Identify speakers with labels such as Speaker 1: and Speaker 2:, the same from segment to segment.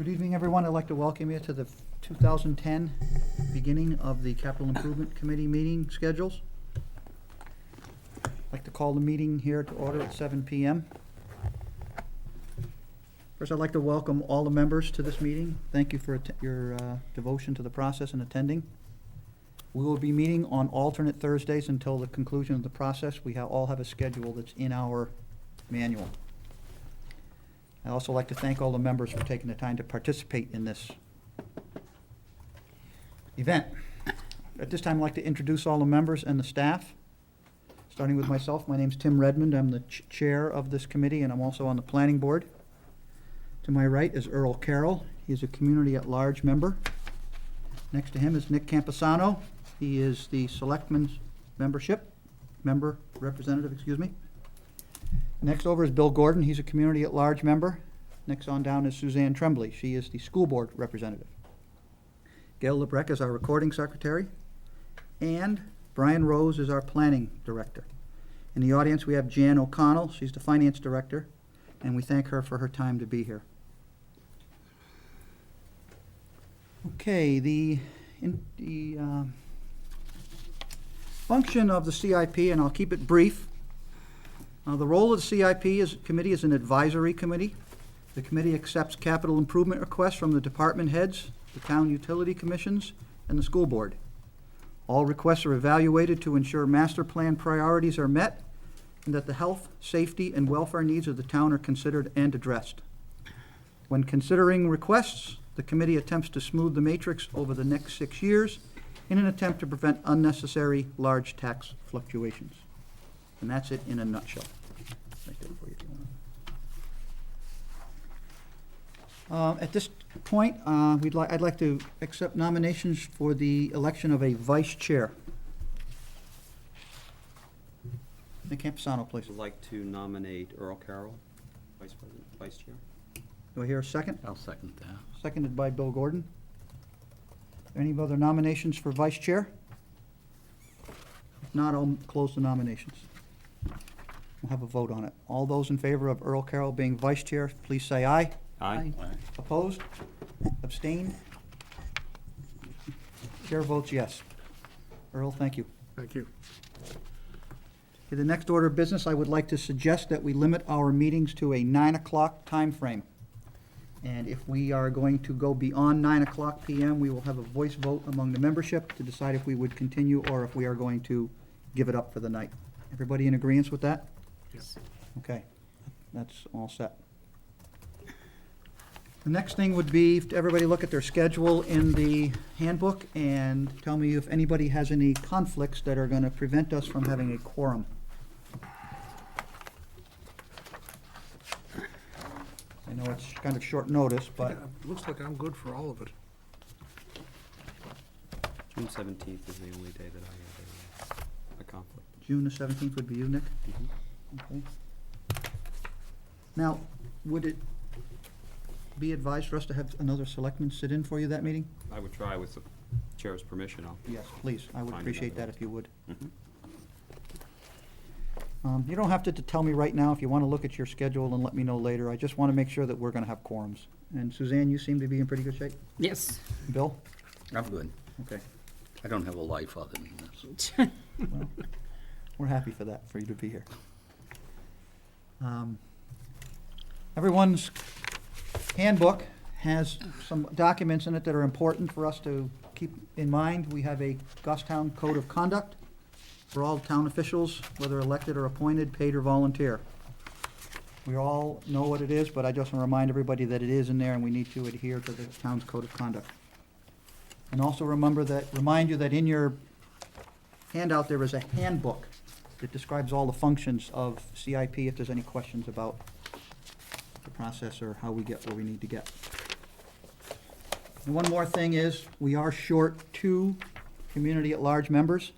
Speaker 1: Good evening, everyone. I'd like to welcome you to the 2010 beginning of the Capital Improvement Committee meeting schedules. I'd like to call the meeting here to order at 7 p.m. First, I'd like to welcome all the members to this meeting. Thank you for your devotion to the process and attending. We will be meeting on alternate Thursdays until the conclusion of the process. We all have a schedule that's in our manual. I'd also like to thank all the members for taking the time to participate in this event. At this time, I'd like to introduce all the members and the staff. Starting with myself, my name's Tim Redmond. I'm the chair of this committee, and I'm also on the planning board. To my right is Earl Carroll. He's a community at large member. Next to him is Nick Camposano. He is the selectman's representative. Next over is Bill Gordon. He's a community at large member. Next on down is Suzanne Tremblay. She is the school board representative. Gail Lebrecq is our recording secretary. And Brian Rose is our planning director. In the audience, we have Jan O'Connell. She's the finance director, and we thank her for her time to be here. Okay, the function of the CIP, and I'll keep it brief. The role of the CIP committee is an advisory committee. The committee accepts capital improvement requests from the department heads, the town utility commissions, and the school board. All requests are evaluated to ensure master plan priorities are met and that the health, safety, and welfare needs of the town are considered and addressed. When considering requests, the committee attempts to smooth the matrix over the next 6 years in an attempt to prevent unnecessary large tax fluctuations. And that's it in a nutshell. Right there for you if you want. At this point, I'd like to accept nominations for the election of a vice chair. Nick Camposano, please.
Speaker 2: I'd like to nominate Earl Carroll, vice president, vice chair.
Speaker 1: Do I hear a second?
Speaker 3: I'll second that.
Speaker 1: Seconded by Bill Gordon. Any other nominations for vice chair? If not, I'll close the nominations. We'll have a vote on it. All those in favor of Earl Carroll being vice chair, please say aye.
Speaker 2: Aye.
Speaker 1: Opposed? Abstained? Chair votes yes. Earl, thank you.
Speaker 4: Thank you.
Speaker 1: Okay, the next order of business, I would like to suggest that we limit our meetings to a 9 o'clock time frame. And if we are going to go beyond 9 o'clock p.m., we will have a voice vote among the membership to decide if we would continue or if we are going to give it up for the night. Everybody in agreement with that?
Speaker 4: Yes.
Speaker 1: Okay, that's all set. The next thing would be to everybody look at their schedule in the handbook and tell me if anybody has any conflicts that are going to prevent us from having a quorum. I know it's kind of short notice, but
Speaker 4: Looks like I'm good for all of it.
Speaker 2: June 17th is the only day that I have a conflict.
Speaker 1: June the 17th would be you, Nick? Okay. Now, would it be advised for us to have another selectman sit in for you that meeting?
Speaker 2: I would try with the chair's permission.
Speaker 1: Yes, please. I would
Speaker 2: Find
Speaker 1: appreciate
Speaker 2: another
Speaker 1: that if you would.
Speaker 2: Mhm.
Speaker 1: You don't have to tell me right now if you want to look at your schedule and let me know later. I just want to make sure that we're going to have quorums. And Suzanne, you seem to be in pretty good shape.
Speaker 3: Yes.
Speaker 1: Bill?
Speaker 3: I'm good.
Speaker 1: Okay.
Speaker 3: I don't have a life other than this.
Speaker 1: Well, we're happy for that, for you to be here. Everyone's handbook has some documents in it that are important for us to keep in mind. We have a Goffstown Code of Conduct for all town officials, whether elected or appointed, paid or volunteer. We all know what it is, but I just want to remind everybody that it is in there and we need to adhere to the town's Code of Conduct. And also remind you that in your handout there is a handbook that describes all the functions of CIP if there's any questions about the process or how we get where we need to get. And one more thing is, we are short 2 community at large members.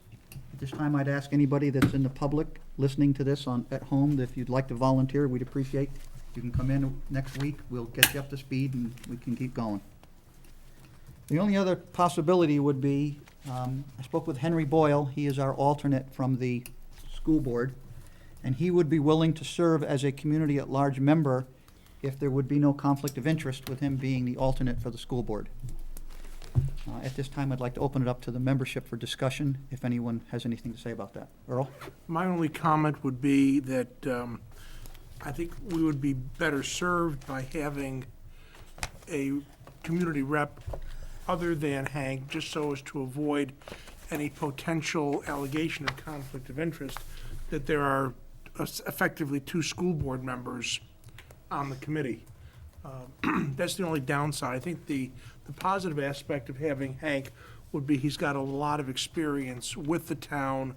Speaker 1: At this time, I'd ask anybody that's in the public listening to this at home, that if you'd like to volunteer, we'd appreciate. You can come in next week, we'll get you up to speed and we can keep going. The only other possibility would be, I spoke with Henry Boyle, he is our alternate from the school board, and he would be willing to serve as a community at large member if there would be no conflict of interest with him being the alternate for the school board. At this time, I'd like to open it up to the membership for discussion, if anyone has anything to say about that. Earl?
Speaker 4: My only comment would be that I think we would be better served by having a community rep other than Hank, just so as to avoid any potential allegation of conflict of interest, that there are effectively 2 school board members on the committee. That's the only downside. I think the positive aspect of having Hank would be he's got a lot of experience with the town,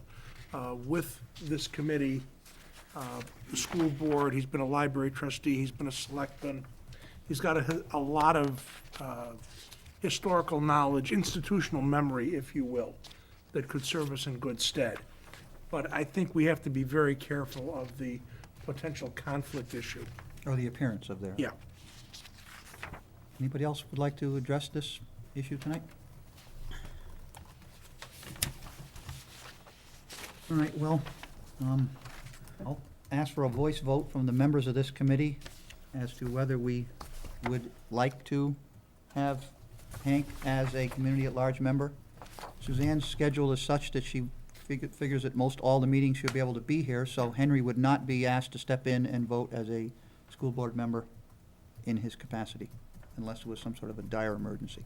Speaker 4: with this committee, the school board. He's been a library trustee, he's been a selectman. He's got a lot of historical knowledge, institutional memory, if you will, that could serve us in good stead. But I think we have to be very careful of the potential conflict issue.
Speaker 1: Or the appearance of there?
Speaker 4: Yeah.
Speaker 1: Anybody else would like to address this issue tonight? All right, well, I'll ask for a voice vote from the members of this committee as to whether we would like to have Hank as a community-at-large member. Suzanne's schedule is such that she figures that most all the meetings she'll be able to be here, so Henry would not be asked to step in and vote as a school board member in his capacity, unless it was some sort of a dire emergency.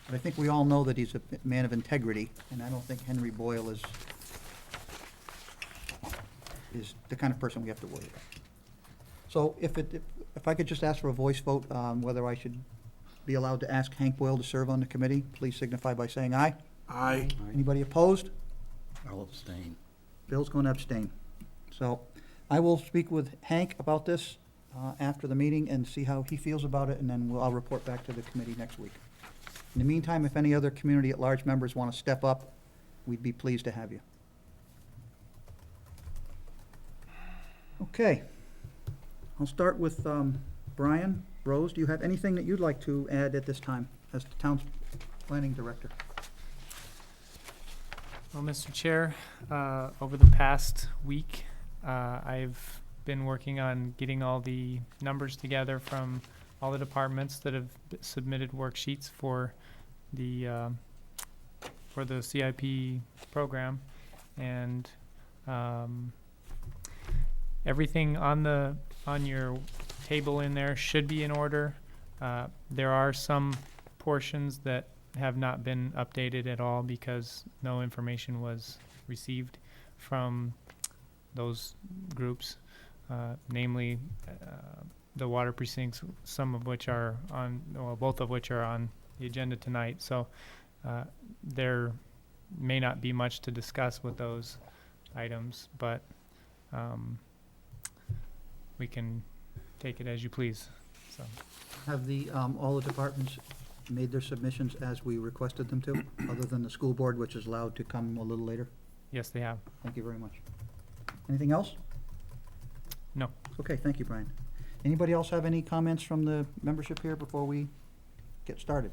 Speaker 1: But I think we all know that he's a man of integrity, and I don't think Henry Boyle is the kind of person we have to worry about. So if I could just ask for a voice vote, whether I should be allowed to ask Hank Boyle to serve on the committee, please signify by saying aye.
Speaker 4: Aye.
Speaker 1: Anybody opposed?
Speaker 3: I'll abstain.
Speaker 1: Bill's going to abstain. So I will speak with Hank about this after the meeting and see how he feels about it, and then I'll report back to the committee next week. In the meantime, if any other community-at-large members want to step up, we'd be pleased to have you. Okay. I'll start with Brian. Rose, do you have anything that you'd like to add at this time as the town's planning director?
Speaker 5: Well, Mr. Chair, over the past week, I've been working on getting all the numbers together from all the departments that have submitted worksheets for the CIP program, and everything on your table in there should be in order. There are some portions that have not been updated at all because no information was received from those groups, namely the water precincts, some of which are on, well, both of which are on the agenda tonight. So there may not be much to discuss with those items, but we can take it as you please. So
Speaker 1: Have all the departments made their submissions as we requested them to, other than the school board, which is allowed to come a little later?
Speaker 5: yes, they have.
Speaker 1: Thank you very much. Anything else?
Speaker 5: No.
Speaker 1: Okay, thank you, Brian. Anybody else have any comments from the membership here before we get started?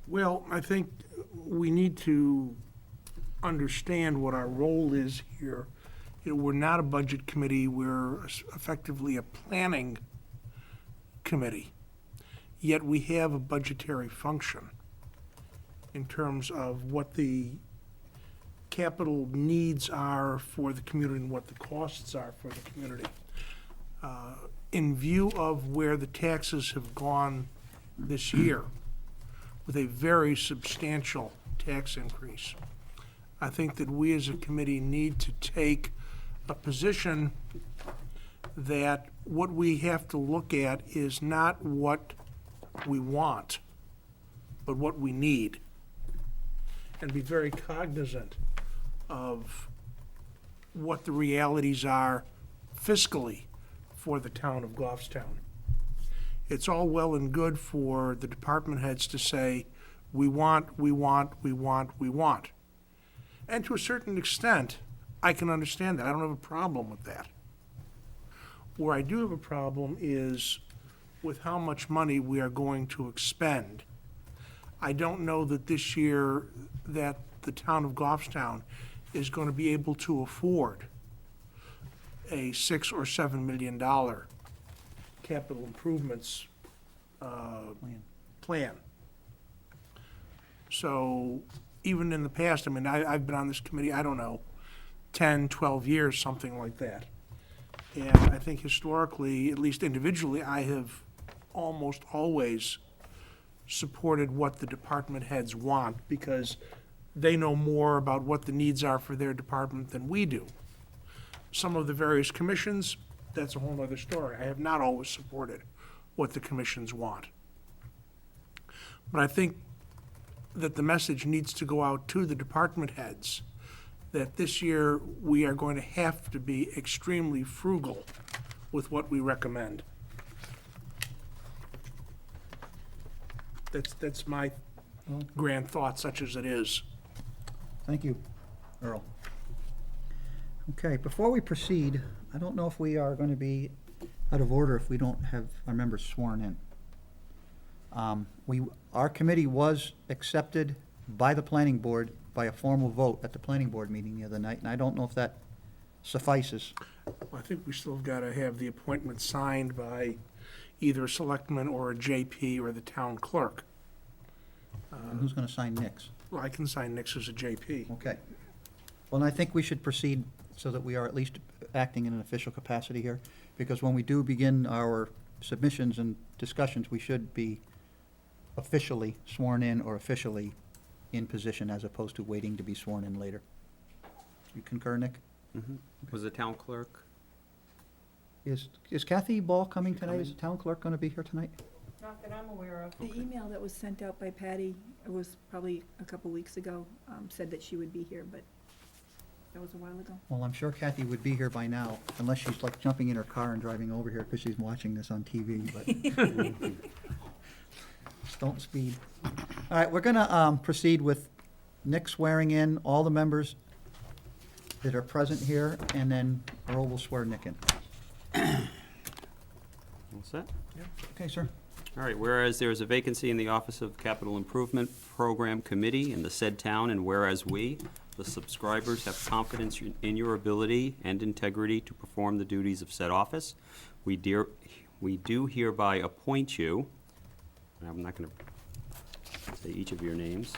Speaker 4: Well, I think we need to understand what our role is here. You know, we're not a budget committee, we're effectively a planning committee. Yet we have a budgetary function in terms of what the capital needs are for the community and what the costs are for the community. In view of where the taxes have gone this year, with a very substantial tax increase, I think that we as a committee need to take a position that what we have to look at is not what we want, but what we need, and be very cognizant of what the realities are fiscally for the town of Goffstown. It's all well and good for the department heads to say, we want, we want, we want, we want. And to a certain extent, I can understand that. I don't have a problem with that. Where I do have a problem is with how much money we are going to expend. I don't know that this year that the town of Goffstown is going to be able to afford a $6 or $7 million capital improvements
Speaker 1: Plan.
Speaker 4: plan. So even in the past, I mean, I've been on this committee, I don't know, 10, 12 years, something like that. And I think historically, at least individually, I have almost always supported what the department heads want because they know more about what the needs are for their department than we do. Some of the various commissions, that's a whole other story. I have not always supported what the commissions want. But I think that the message needs to go out to the department heads that this year we are going to have to be extremely frugal with what we recommend. That's my grand thought, such as it is.
Speaker 1: Thank you, Earl. Okay, before we proceed, I don't know if we are going to be out of order if we don't have our members sworn in. Our committee was accepted by the planning board by a formal vote at the planning board meeting the other night, and I don't know if that suffices.
Speaker 4: I think we still got to have the appointment signed by either a selectman or a JP or the town clerk.
Speaker 1: And who's going to sign Nick's?
Speaker 4: Well, I can sign Nick's as a JP.
Speaker 1: Okay. Well, and I think we should proceed so that we are at least acting in an official capacity here, because when we do begin our submissions and discussions, we should be officially sworn in or officially in position as opposed to waiting to be sworn in later. You concur, Nick?
Speaker 2: Was the town clerk?
Speaker 1: Is Kathy Ball coming tonight? Is the town clerk going to be here tonight?
Speaker 6: Not that I'm aware of.
Speaker 7: The email that was sent out by Patty, it was probably a couple weeks ago, said that she would be here, but that was a while ago.
Speaker 1: Well, I'm sure Kathy would be here by now, unless she's like jumping in her car and driving over here because she's watching this on TV, but don't speed. All right, we're gonna proceed with Nick swearing in all the members that are present here, and then Earl will swear Nick in.
Speaker 2: All set?
Speaker 1: Okay, sir.
Speaker 2: All right, whereas there is a vacancy in the Office of Capital Improvement Program Committee in the said town, and whereas we, the subscribers, have confidence in your ability and integrity to perform the duties of said office, we do hereby appoint you, and I'm not going to say each of your names,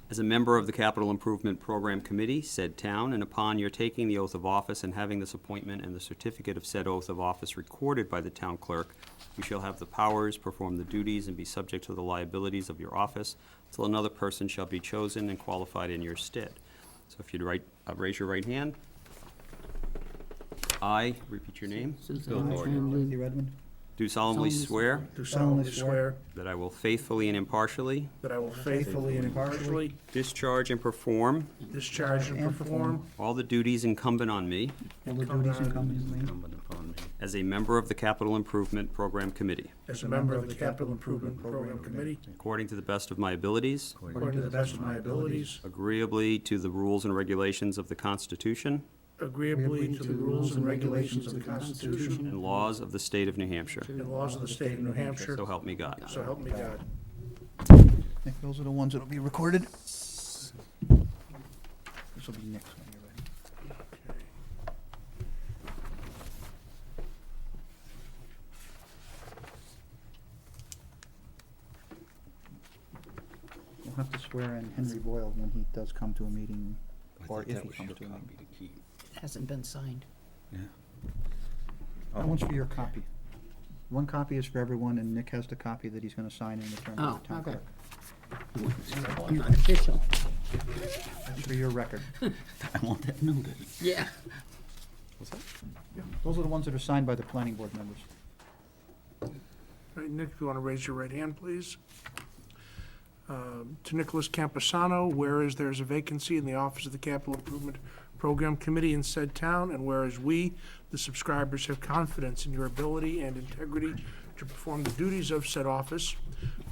Speaker 2: as a member of the Capital Improvement Program Committee, said town, and upon your taking the oath of office and having this appointment and the certificate of said oath of office recorded by the town clerk, you shall have the powers, perform the duties, and be subject to the liabilities of your office until another person shall be chosen and qualified in your stead. So if you'd raise your right hand. I, repeat your name,
Speaker 1: Dorothy Redmond.
Speaker 2: do solemnly swear
Speaker 4: Do solemnly swear
Speaker 2: that I will faithfully and impartially
Speaker 4: that I will faithfully and impartially
Speaker 2: discharge and perform
Speaker 4: discharge and perform
Speaker 2: all the duties incumbent on me
Speaker 1: All the duties incumbent on me.
Speaker 3: Incumbent upon me.
Speaker 2: as a member of the Capital Improvement Program Committee,
Speaker 4: as a member of the Capital Improvement Program Committee,
Speaker 2: according to the best of my abilities,
Speaker 4: according to the best of my abilities,
Speaker 2: agreeably to the rules and regulations of the Constitution
Speaker 4: agreeably to the rules and regulations of the Constitution
Speaker 2: and laws of the state of New Hampshire.
Speaker 4: and laws of the state of New Hampshire,
Speaker 2: So help me God.
Speaker 4: so help me God.
Speaker 1: Nick, those are the ones that'll be recorded. This will be Nick's when you're ready. We'll have to swear in Henry Boyle when he does come to a meeting,
Speaker 3: I
Speaker 1: or
Speaker 3: thought
Speaker 1: if
Speaker 3: that
Speaker 1: he
Speaker 3: was
Speaker 1: comes
Speaker 3: your
Speaker 1: to a meeting.
Speaker 3: copy to keep.
Speaker 6: Hasn't been signed.
Speaker 3: Yeah.
Speaker 1: That one's for your copy. One copy is for everyone, and Nick has the copy that he's gonna sign in return to
Speaker 6: Oh,
Speaker 1: the town
Speaker 6: okay.
Speaker 1: clerk.
Speaker 6: Not official.
Speaker 1: That's for your record.
Speaker 3: I want that noted.
Speaker 6: Yeah.
Speaker 2: What's that?
Speaker 1: Those are the ones that are signed by the planning board members.
Speaker 4: All right, Nick, if you want to raise your right hand, please. To Nicholas Campusano, whereas there's a vacancy in the Office of the Capital Improvement Program Committee in said town, and whereas we, the subscribers, have confidence in your ability and integrity to perform the duties of said office,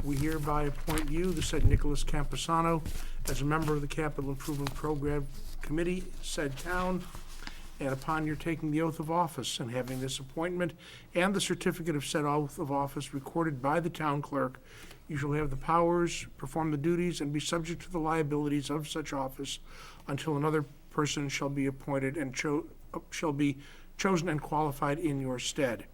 Speaker 4: we hereby appoint you, the said Nicholas Campusano, as a member of the Capital Improvement Program Committee, said town, and upon your taking the oath of office and having this appointment and the certificate of said oath of office recorded by the town clerk, you shall have the powers, perform the duties, and be subject to the liabilities of such office until another person shall be appointed and shall be chosen and qualified in your stead.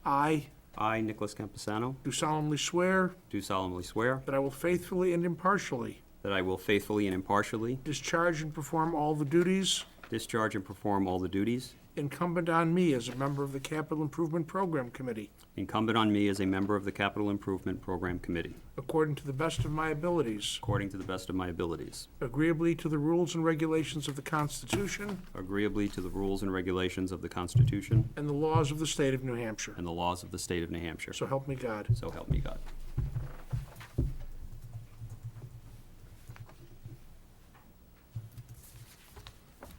Speaker 4: I
Speaker 2: I, Nicholas Campusano,
Speaker 4: do solemnly swear
Speaker 2: do solemnly swear
Speaker 4: that I will faithfully and impartially
Speaker 2: that I will faithfully and impartially
Speaker 4: discharge and perform all the duties
Speaker 2: discharge and perform all the duties
Speaker 4: incumbent on me as a member of the Capital Improvement Program Committee,
Speaker 2: incumbent on me as a member of the Capital Improvement Program Committee,
Speaker 4: according to the best of my abilities,
Speaker 2: according to the best of my abilities,
Speaker 4: agreeably to the rules and regulations of the Constitution
Speaker 2: agreeably to the rules and regulations of the Constitution
Speaker 4: and the laws of the state of New Hampshire.
Speaker 2: and the laws of the state of New Hampshire.
Speaker 4: So help me God.
Speaker 2: So help me God.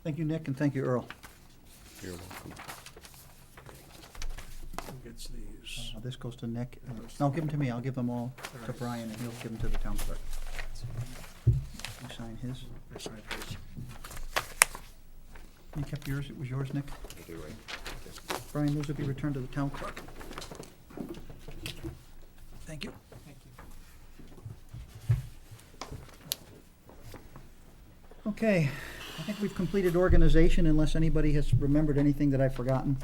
Speaker 1: Thank you, Nick, and thank you, Earl.
Speaker 2: You're welcome.
Speaker 4: Who gets these?
Speaker 1: This goes to Nick. No, give them to me. I'll give them all to Brian, and he'll give them to the town clerk. You sign his.
Speaker 4: I signed his.
Speaker 1: You kept yours. It was yours, Nick.
Speaker 2: Okay, right.
Speaker 1: Brian, those will be returned to the town clerk. Thank you. Okay, I think we've completed organization unless anybody has remembered anything that I've forgotten.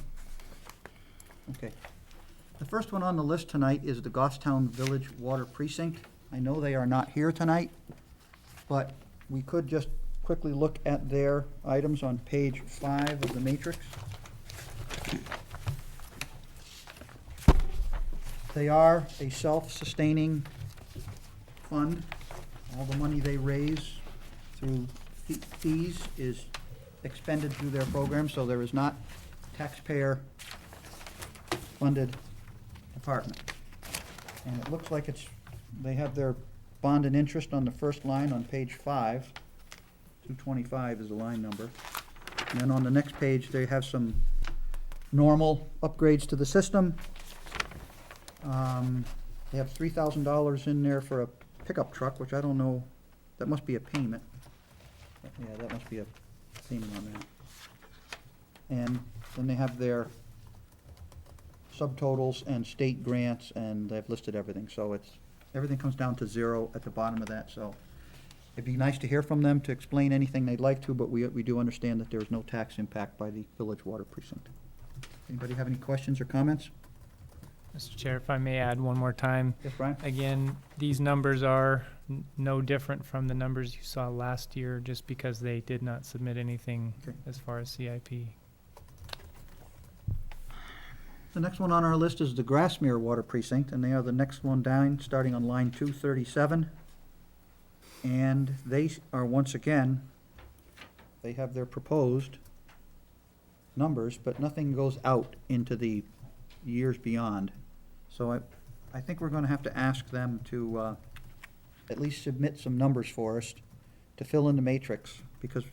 Speaker 1: Okay. The first one on the list tonight is the Goffstown Village Water Precinct. I know they are not here tonight, but we could just quickly look at their items on page 5 of the matrix. They are a self-sustaining fund. All the money they raise through fees is expended through their program, so there is not taxpayer-funded department. And it looks like they have their bond and interest on the first line on page 5. 225 is the line number. And then on the next page, they have some normal upgrades to the system. They have $3,000 in there for a pickup truck, which I don't know, that must be a payment. Yeah, that must be a payment on that. And then they have their subtotals and state grants, and they've listed everything. So everything comes down to 0 at the bottom of that, so it'd be nice to hear from them to explain anything they'd like to, but we do understand that there is no tax impact by the Village Water Precinct. Anybody have any questions or comments?
Speaker 5: Mr. Chair, if I may add one more time.
Speaker 1: Yes, Brian?
Speaker 5: Again, these numbers are no different from the numbers you saw last year, just because they did not submit anything
Speaker 1: Okay.
Speaker 5: as far as CIP.
Speaker 1: The next one on our list is the Grasmere Water Precinct, and they are the next one down, starting on line 237. And they are, once again, they have their proposed numbers, but nothing goes out into the years beyond. So I think we're gonna have to ask them to at least submit some numbers for us to fill in the matrix, because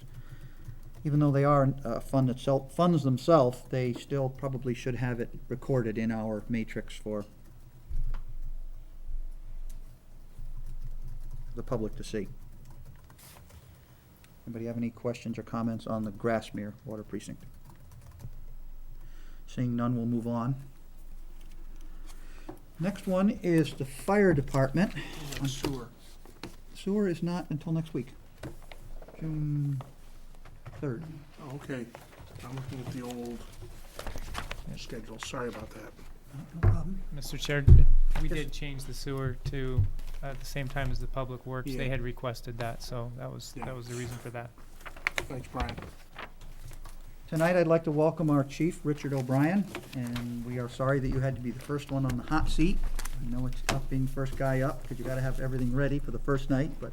Speaker 1: even though they are a fund that funds themselves, they still probably should have it recorded in our matrix for the public to see. Anybody have any questions or comments on the Grasmere Water Precinct? Seeing none, we'll move on. Next one is the Fire Department.
Speaker 4: And sewer.
Speaker 1: Sewer is not until next week, June 3rd.
Speaker 4: Oh, okay. I'm looking at the old schedule. Sorry about that.
Speaker 1: No problem.
Speaker 5: Mr. Chair, we
Speaker 1: Yes.
Speaker 5: did change the sewer to at the same time as the Public Works.
Speaker 4: Yeah.
Speaker 5: They had requested that, so that was
Speaker 4: Yeah.
Speaker 5: the reason for that.
Speaker 4: Thanks, Brian.
Speaker 1: Tonight, I'd like to welcome our chief, Richard O'Brien, and we are sorry that you had to be the first one on the hot seat. I know it's tough being first guy up, because you gotta have everything ready for the first night, but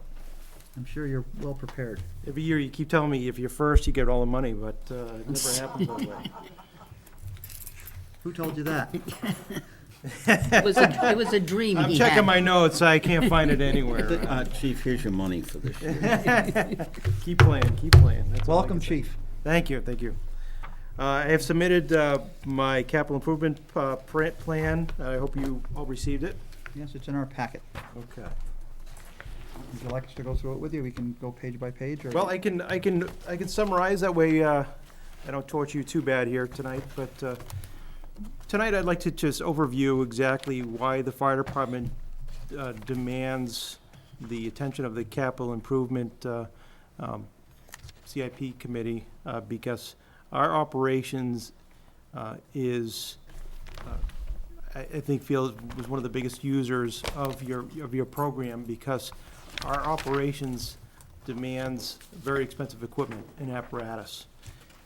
Speaker 1: I'm sure you're well prepared.
Speaker 8: Every year you keep telling me if you're first, you get all the money, but it never happens that way.
Speaker 1: Who told you that?
Speaker 6: It was a dream
Speaker 8: I'm
Speaker 6: he
Speaker 8: checking
Speaker 6: had.
Speaker 8: my notes, I can't find it anywhere.
Speaker 3: Chief, here's your money for this year.
Speaker 8: Keep playing, keep playing. That's all I
Speaker 1: Welcome,
Speaker 8: can say.
Speaker 1: chief.
Speaker 8: Thank you, thank you. I have submitted my capital improvement plan. I hope you all received it.
Speaker 1: Yes, it's in our packet.
Speaker 8: Okay.
Speaker 1: Would you like us to go through it with you? We can go page by page, or?
Speaker 8: Well, I can summarize, that way I don't torture you too bad here tonight, but tonight I'd like to just overview exactly why the fire department demands the attention of the capital improvement CIP committee, because our operations is, I think was one of the biggest users of your program, because our operations demands very expensive equipment and apparatus.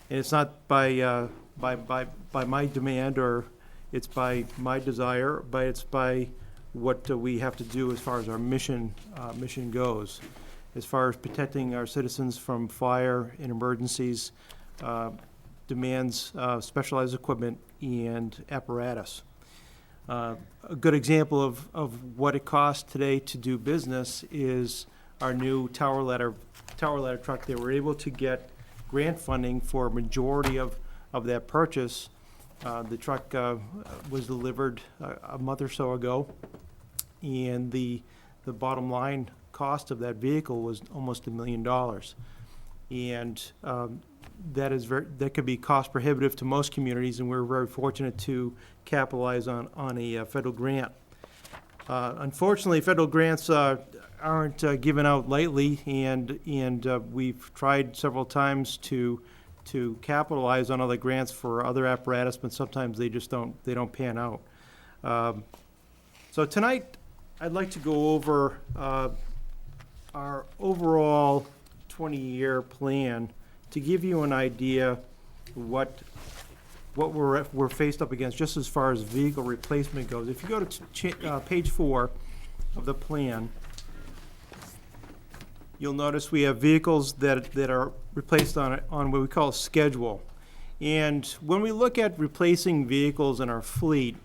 Speaker 8: And it's not by my demand, or it's by my desire, but it's by what we have to do as far as our mission goes. As far as protecting our citizens from fire and emergencies, demands specialized equipment and apparatus. A good example of what it costs today to do business is our new tower ladder truck. They were able to get grant funding for a majority of that purchase. The truck was delivered a month or so ago, and the bottom line cost of that vehicle was almost $1 million. And that could be cost prohibitive to most communities, and we're very fortunate to capitalize on a federal grant. Unfortunately, federal grants aren't given out lightly, and we've tried several times to capitalize on other grants for other apparatus, but sometimes they just don't pan out. So tonight, I'd like to go over our overall 20-year plan to give you an idea what we're faced up against, just as far as vehicle replacement goes. If you go to page 4 of the plan, you'll notice we have vehicles that are replaced on what we call a schedule. And when we look at replacing vehicles in our fleet,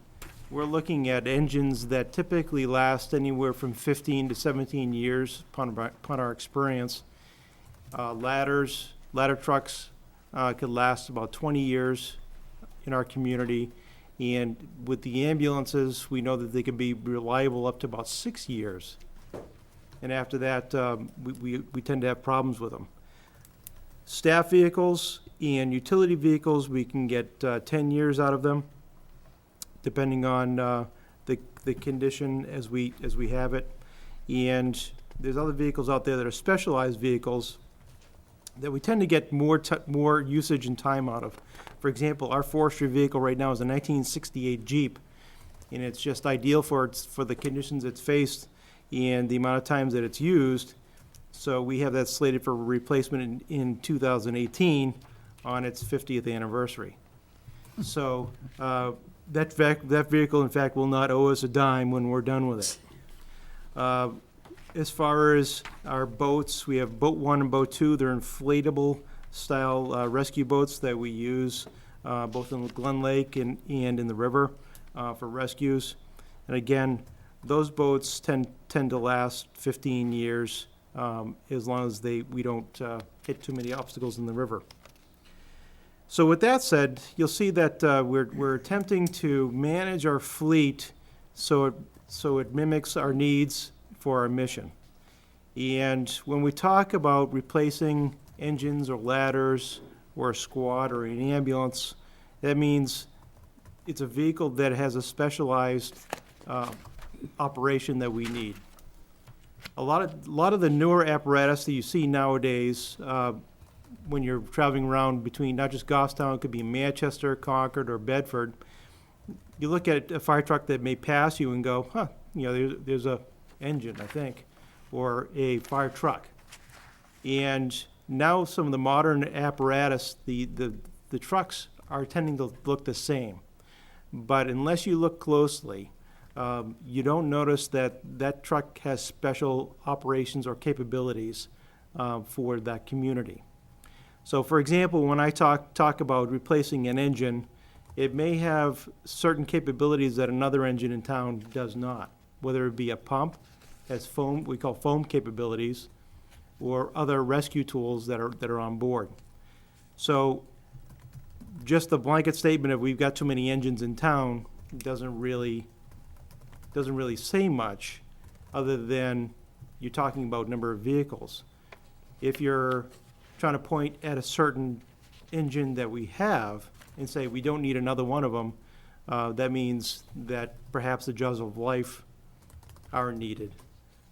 Speaker 8: we're looking at engines that typically last anywhere from 15 to 17 years upon our experience. Ladder trucks could last about 20 years in our community. And with the ambulances, we know that they can be reliable up to about 6 years. And after that, we tend to have problems with them. Staff vehicles and utility vehicles, we can get 10 years out of them, depending on the condition as we have it. And there's other vehicles out there that are specialized vehicles that we tend to get more usage and time out of. For example, our forestry vehicle right now is a 1968 Jeep, and it's just ideal for the conditions it's faced and the amount of times that it's used. So we have that slated for replacement in 2018 on its 50th anniversary. So that vehicle, in fact, will not owe us a dime when we're done with it. As far as our boats, we have Boat 1 and Boat 2. They're inflatable style rescue boats that we use both in Glen Lake and in the river for rescues. And again, those boats tend to last 15 years as long as we don't hit too many obstacles in the river. So with that said, you'll see that we're attempting to manage our fleet so it mimics our needs for our mission. And when we talk about replacing engines or ladders or a squad or an ambulance, that means it's a vehicle that has a specialized operation that we need. A lot of the newer apparatus that you see nowadays, when you're traveling around between not just Goffstown, it could be Manchester, Concord, or Bedford, you look at a fire truck that may pass you and go, there's a engine, I think, or a fire truck. And now some of the modern apparatus, the trucks are tending to look the same. But unless you look closely, you don't notice that truck has special operations or capabilities for that community. So for example, when I talk about replacing an engine, it may have certain capabilities that another engine in town does not, whether it be a pump, has foam, we call foam capabilities, or other rescue tools that are on board. So just the blanket statement of we've got too many engines in town doesn't really say much, other than you're talking about number of vehicles. If you're trying to point at a certain engine that we have and say we don't need another one of them, that means that perhaps the jaws of life aren't needed.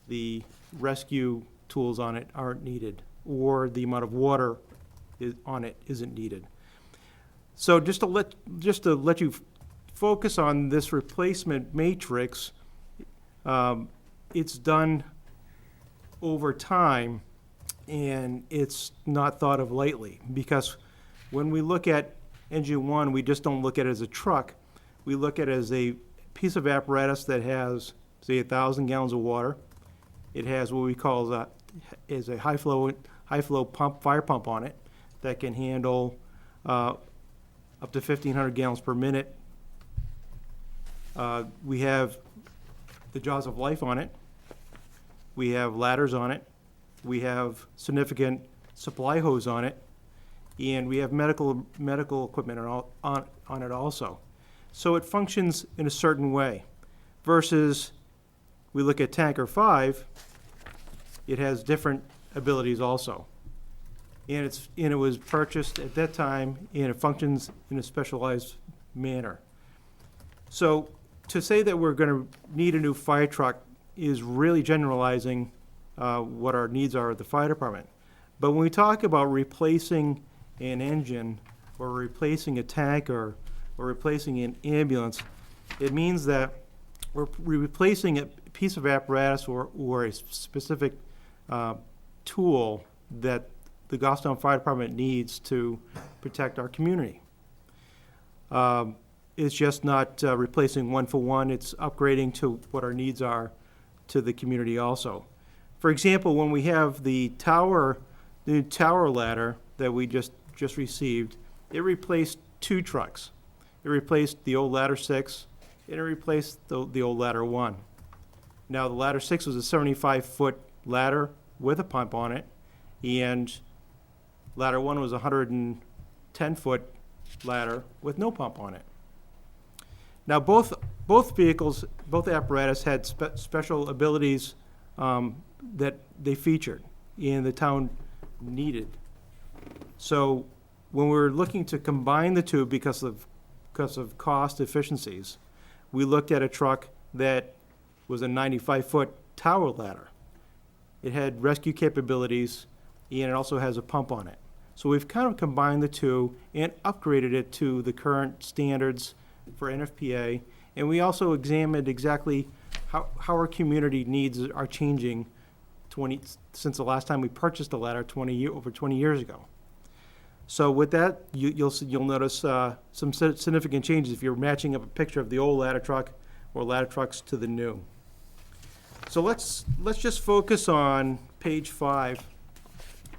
Speaker 8: The rescue tools on it aren't needed, or the amount of water on it isn't needed. So just to let you focus on this replacement matrix, it's done over time, and it's not thought of lightly, because when we look at engine one, we just don't look at it as a truck. We look at it as a piece of apparatus that has, say, 1,000 gallons of water. It has what we call a high flow pump, fire pump on it that can handle up to 1,500 gallons per minute. We have the jaws of life on it. We have ladders on it. We have significant supply hose on it. And we have medical equipment on it also. So it functions in a certain way. Versus, we look at tanker 5, it has different abilities also. And it was purchased at that time, and it functions in a specialized manner. So to say that we're going to need a new fire truck is really generalizing what our needs are at the fire department. But when we talk about replacing an engine, or replacing a tanker, or replacing an ambulance, it means that we're replacing a piece of apparatus or a specific tool that the Goffstown Fire Department needs to protect our community. It's just not replacing one for one, it's upgrading to what our needs are to the community also. For example, when we have the new tower ladder that we just received, it replaced 2 trucks. It replaced the old ladder 6, and it replaced the old ladder 1. Now, the ladder 6 was a 75-foot ladder with a pump on it, and ladder 1 was a 110-foot ladder with no pump on it. Now, both vehicles, both apparatus had special abilities that they featured and the town needed. So when we're looking to combine the two because of cost efficiencies, we looked at a truck that was a 95-foot tower ladder. It had rescue capabilities, and it also has a pump on it. So we've kind of combined the two and upgraded it to the current standards for NFPA, and we also examined exactly how our community needs are changing since the last time we purchased a ladder over 20 years ago. So with that, you'll notice some significant changes if you're matching up a picture of the old ladder truck or ladder trucks to the new. So let's just focus on page 5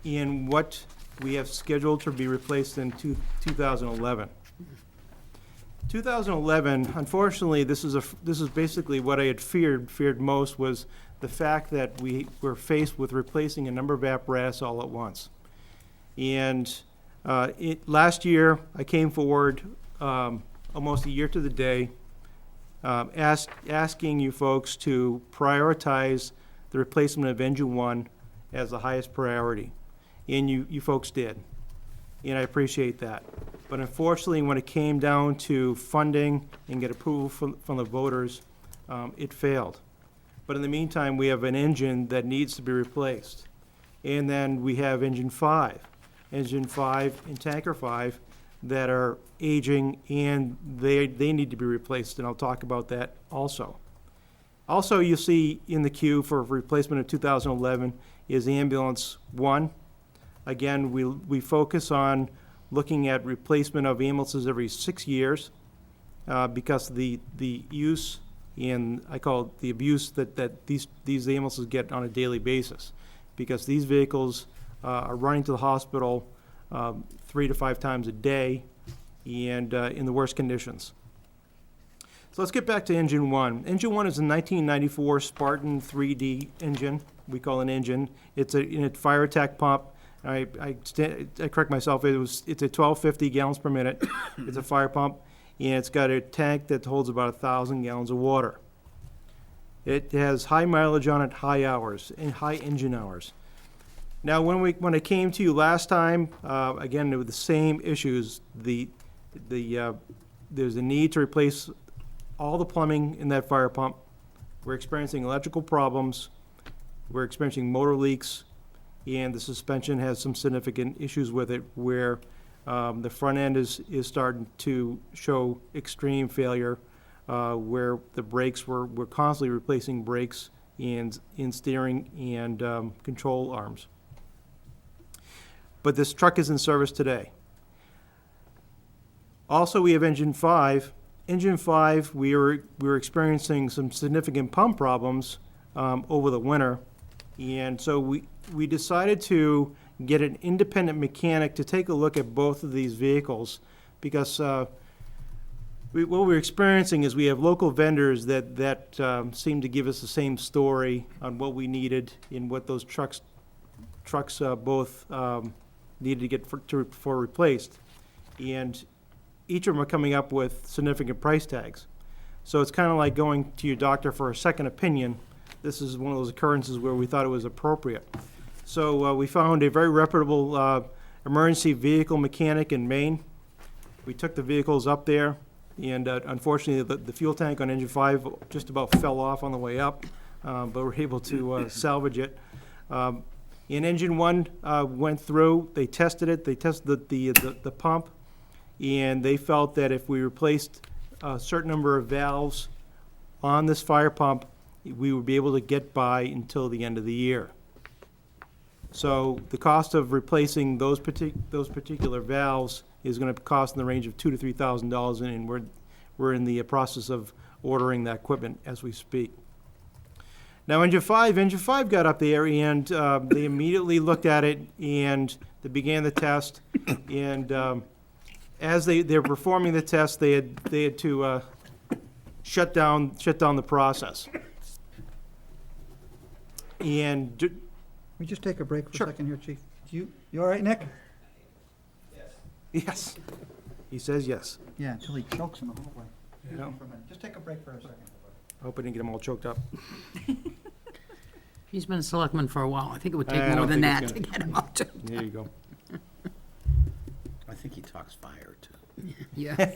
Speaker 8: and what we have scheduled to be replaced in 2011. 2011, unfortunately, this is basically what I had feared most, was the fact that we were faced with replacing a number of apparatus all at once. And last year, I came forward almost a year to the day, asking you folks to prioritize the replacement of engine 1 as the highest priority. And you folks did. And I appreciate that. But unfortunately, when it came down to funding and get approval from the voters, it failed. But in the meantime, we have an engine that needs to be replaced. And then we have engine 5 and tanker 5 that are aging, and they need to be replaced, and I'll talk about that also. Also, you'll see in the queue for replacement of 2011 is ambulance 1. Again, we focus on looking at replacement of ambulances every 6 years because the use, and I call it the abuse, that these ambulances get on a daily basis, because these vehicles are running to the hospital 3 to 5 times a day, and in the worst conditions. So let's get back to engine 1. Engine 1 is a 1994 Spartan 3D engine. We call it an engine. It's a fire attack pump. I correct myself. It's a 1250 gallons per minute. It's a fire pump, and it's got a tank that holds about 1,000 gallons of water. It has high mileage on it, high hours, and high engine hours. Now, when I came to you last time, again, there were the same issues. There's a need to replace all the plumbing in that fire pump. We're experiencing electrical problems. We're experiencing motor leaks, and the suspension has some significant issues with it where The front end is starting to show extreme failure, where the brakes, we're constantly replacing brakes and in steering and control arms. But this truck is in service today. Also, we have engine 5. Engine 5, we were experiencing some significant pump problems over the winter. And so we decided to get an independent mechanic to take a look at both of these vehicles, because what we're experiencing is we have local vendors that seem to give us the same story on what we needed and what those trucks both needed to get for replaced. And each of them are coming up with significant price tags. So it's kind of like going to your doctor for a second opinion. This is one of those occurrences where we thought it was appropriate. So we found a very reputable emergency vehicle mechanic in Maine. We took the vehicles up there, and unfortunately, the fuel tank on engine 5 just about fell off on the way up, but we're able to salvage it. And engine 1 went through, they tested it, they tested the pump, and they felt that if we replaced a certain number of valves on this fire pump, we would be able to get by until the end of the year. So the cost of replacing those particular valves is going to cost in the range of $2,000 to $3,000, and we're in the process of ordering that equipment as we speak. Now, engine 5 got up there, and they immediately looked at it, and they began the test. And as they're performing the test, they had to shut down the process. And
Speaker 1: Can we just take a break for a
Speaker 8: Sure.
Speaker 1: second here, Chief? You all right, Nick?
Speaker 8: yes, he says yes.
Speaker 1: Yeah, until he chokes in the hallway.
Speaker 8: Yeah.
Speaker 1: For a minute. Just take a break for a second.
Speaker 8: I hope I didn't get him all choked up.
Speaker 6: He's been a selectman for a while. I think it would
Speaker 8: I
Speaker 6: take more
Speaker 8: don't
Speaker 6: than
Speaker 8: think
Speaker 6: that
Speaker 8: it's
Speaker 6: to
Speaker 8: gonna-
Speaker 6: get him up to.
Speaker 8: There you go.
Speaker 3: I think he talks fire, too.
Speaker 6: Yeah.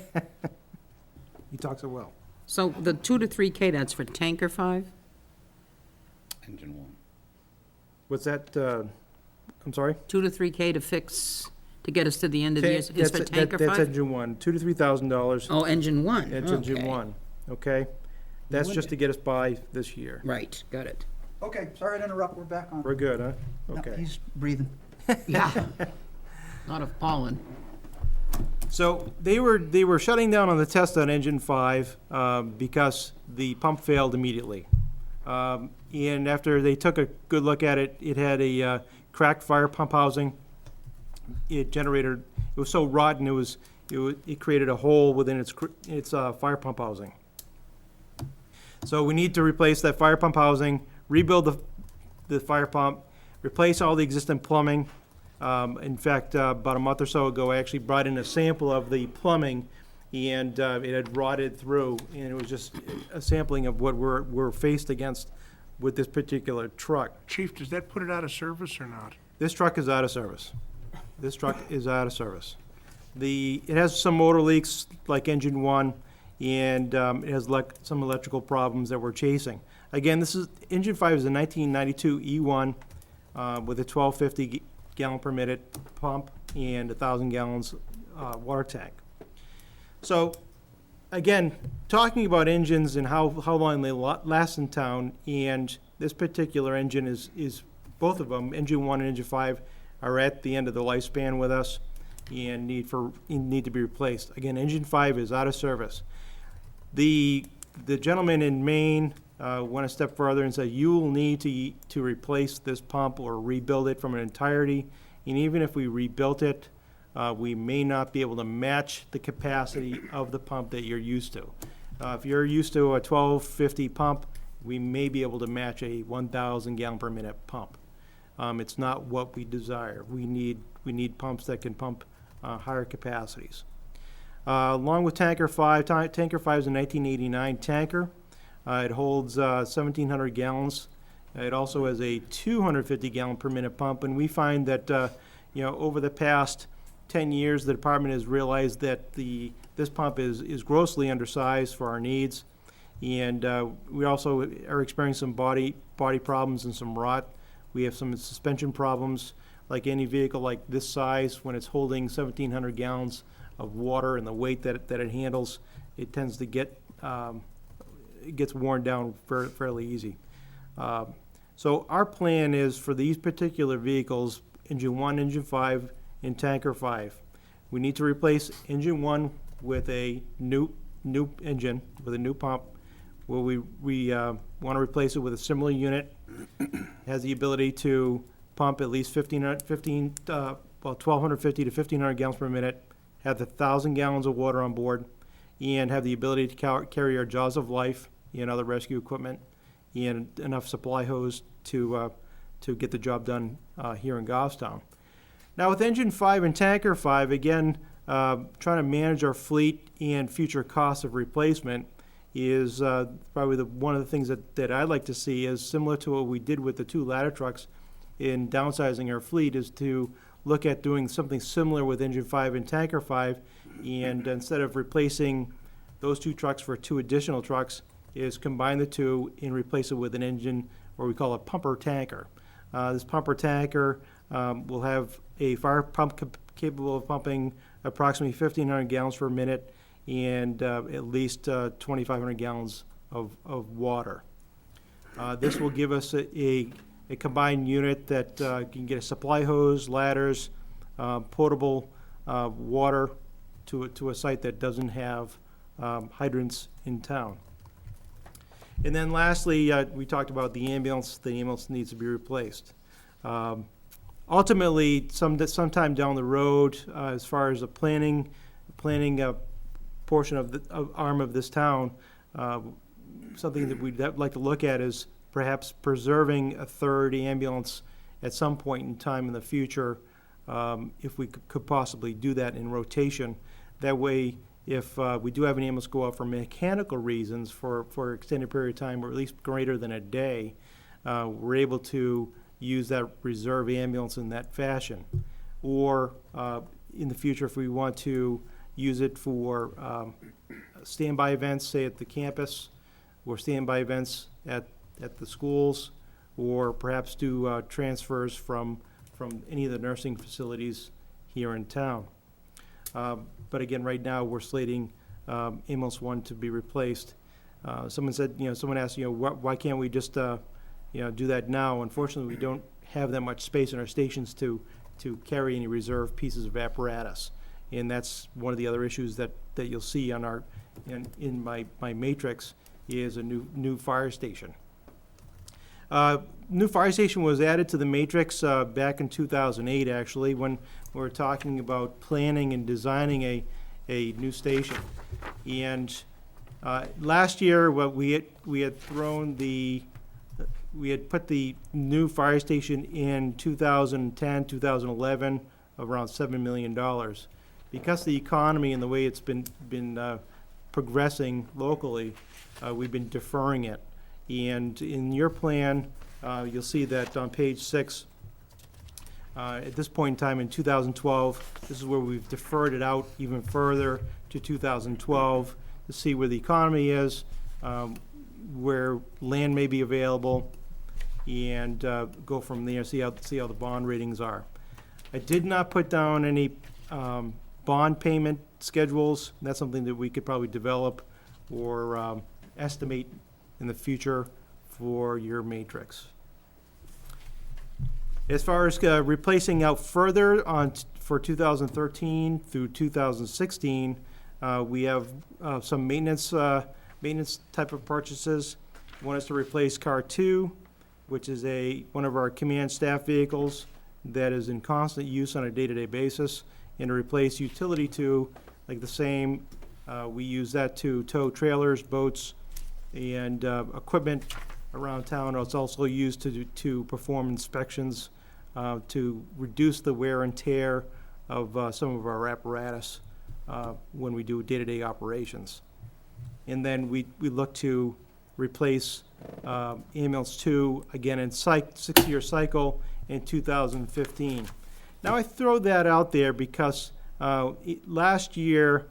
Speaker 8: He talks it well.
Speaker 6: So the 2 to 3K, that's for tanker 5?
Speaker 3: Engine 1.
Speaker 8: What's that, I'm sorry?
Speaker 6: 2 to 3K to fix, to get us to the end of the year, is for tanker
Speaker 8: That's
Speaker 6: 5?
Speaker 8: engine 1, $2,000 to $3,000.
Speaker 6: Oh, engine 1.
Speaker 8: That's engine
Speaker 6: Okay.
Speaker 8: 1, okay? That's just to get us by this year.
Speaker 6: Right, got it.
Speaker 1: Okay, sorry to interrupt. We're back on.
Speaker 8: We're good, huh?
Speaker 1: No,
Speaker 8: Okay.
Speaker 1: he's breathing.
Speaker 6: Yeah. Lot of pollen.
Speaker 8: So they were shutting down on the test on engine 5 because the pump failed immediately. And after they took a good look at it, it had a cracked fire pump housing. It was so rotten, it created a hole within its fire pump housing. So we need to replace that fire pump housing, rebuild the fire pump, replace all the existing plumbing. In fact, about a month or so ago, I actually brought in a sample of the plumbing, and it had rotted through, and it was just a sampling of what we're faced against with this particular truck.
Speaker 4: Chief, does that put it out of service or not?
Speaker 8: This truck is out of service. This truck is out of service. It has some motor leaks like engine 1, and it has some electrical problems that we're chasing. Again, engine 5 is a 1992 E1 with a 1250 gallon per minute pump and 1,000 gallons water tank. So, again, talking about engines and how long they last in town, and this particular engine is both of them, engine 1 and engine 5, are at the end of the lifespan with us and need to be replaced. Again, engine 5 is out of service. The gentleman in Maine went a step further and said, you will need to replace this pump or rebuild it from an entirety. And even if we rebuilt it, we may not be able to match the capacity of the pump that you're used to. If you're used to a 1250 pump, we may be able to match a 1,000 gallon per minute pump. It's not what we desire. We need pumps that can pump higher capacities. Along with Tanker 5, Tanker 5 is a 1989 tanker. It holds 1,700 gallons. It also has a 250 gallon per minute pump, and we find that over the past 10 years, the department has realized that this pump is grossly undersized for our needs, and we also are experiencing some body problems and some rot. We have some suspension problems. like any vehicle like this size, when it's holding 1,700 gallons of water and the weight that it handles, it tends to get, it gets worn down fairly easy. So our plan is for these particular vehicles, engine 1, engine 5, and tanker 5. We need to replace engine 1 with a new engine, with a new pump, where we want to replace it with a similar unit. Has the ability to pump at least 1,250 to 1,500 gallons per minute, have the 1,000 gallons of water on board, and have the ability to carry our jaws of life and other rescue equipment, and enough supply hose to get the job done here in Goffstown. Now with engine 5 and tanker 5, again, trying to manage our fleet and future costs of replacement is probably one of the things that I'd like to see, is similar to what we did with the 2 ladder trucks in downsizing our fleet, is to look at doing something similar with engine 5 and tanker 5, and instead of replacing those 2 trucks for 2 additional trucks, is combine the 2 and replace it with an engine, or we call a pumper tanker. This pumper tanker will have a fire pump capable of pumping approximately 1,500 gallons per minute and at least 2,500 gallons of water. This will give us a combined unit that can get a supply hose, ladders, potable water to a site that doesn't have hydrants in town. And then lastly, we talked about the ambulance. The ambulance needs to be replaced. Ultimately, sometime down the road, as far as the planning portion of the arm of this town, something that we'd like to look at is perhaps preserving a 3rd ambulance at some point in time in the future, if we could possibly do that in rotation. That way, if we do have an ambulance go out for mechanical reasons for an extended period of time, or at least greater than a day, we're able to use that reserve ambulance in that fashion. Or in the future, if we want to use it for standby events, say at the campus, or standby events at the schools, or perhaps do transfers from any of the nursing facilities here in town. But again, right now, we're slating ambulance 1 to be replaced. Someone asked, why can't we just, do that now? Unfortunately, we don't have that much space in our stations to carry any reserve pieces of apparatus. And that's one of the other issues that you'll see on in my matrix, is a new fire station. New fire station was added to the matrix back in 2008, actually, when we were talking about planning and designing a new station. And last year, we had put the new fire station in 2010, 2011, around $7 million. Because the economy and the way it's been progressing locally, we've been deferring it. And in your plan, you'll see that on page 6, at this point in time in 2012, this is where we've deferred it out even further to 2012 to see where the economy is, where land may be available, and go from there, see how the bond ratings are. I did not put down any bond payment schedules. That's something that we could probably develop or estimate in the future for your matrix. As far as replacing out further for 2013 through 2016, we have some maintenance type of purchases. One is to replace car 2, which is one of our command staff vehicles that is in constant use on a day-to-day basis, and to replace utility 2, like the same. We use that to tow trailers, boats, and equipment around town. It's also used to perform inspections to reduce the wear and tear of some of our apparatus when we do day-to-day operations. And then we look to replace ambulance 2, again in 6-year cycle in 2015. Now I throw that out there because last year,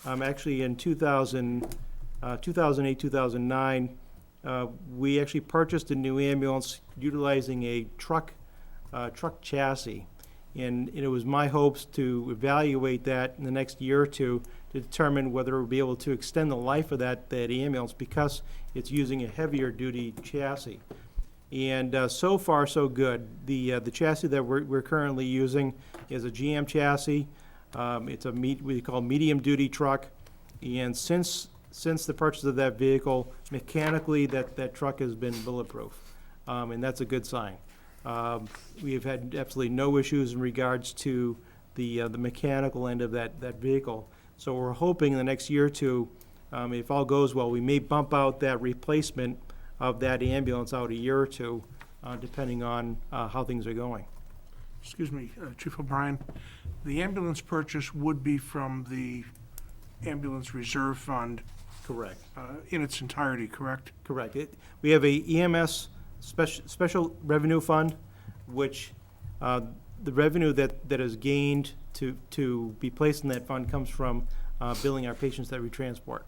Speaker 8: actually in 2008, 2009, we actually purchased a new ambulance utilizing a truck chassis. And it was my hopes to evaluate that in the next year or two to determine whether we'll be able to extend the life of that ambulance because it's using a heavier duty chassis. And so far, so good. The chassis that we're currently using is a GM chassis. It's a we call medium duty truck. And since the purchase of that vehicle, mechanically that truck has been bulletproof, and that's a good sign. We have had absolutely no issues in regards to the mechanical end of that vehicle. So we're hoping in the next year or two, if all goes well, we may bump out that replacement of that ambulance out a year or two, depending on how things are going.
Speaker 4: Excuse me, Chief O'Brien, the ambulance purchase would be from the ambulance reserve fund
Speaker 8: Correct.
Speaker 4: in its entirety, correct?
Speaker 8: Correct. We have a EMS special revenue fund, which the revenue that is gained to be placed in that fund comes from billing our patients that we transport.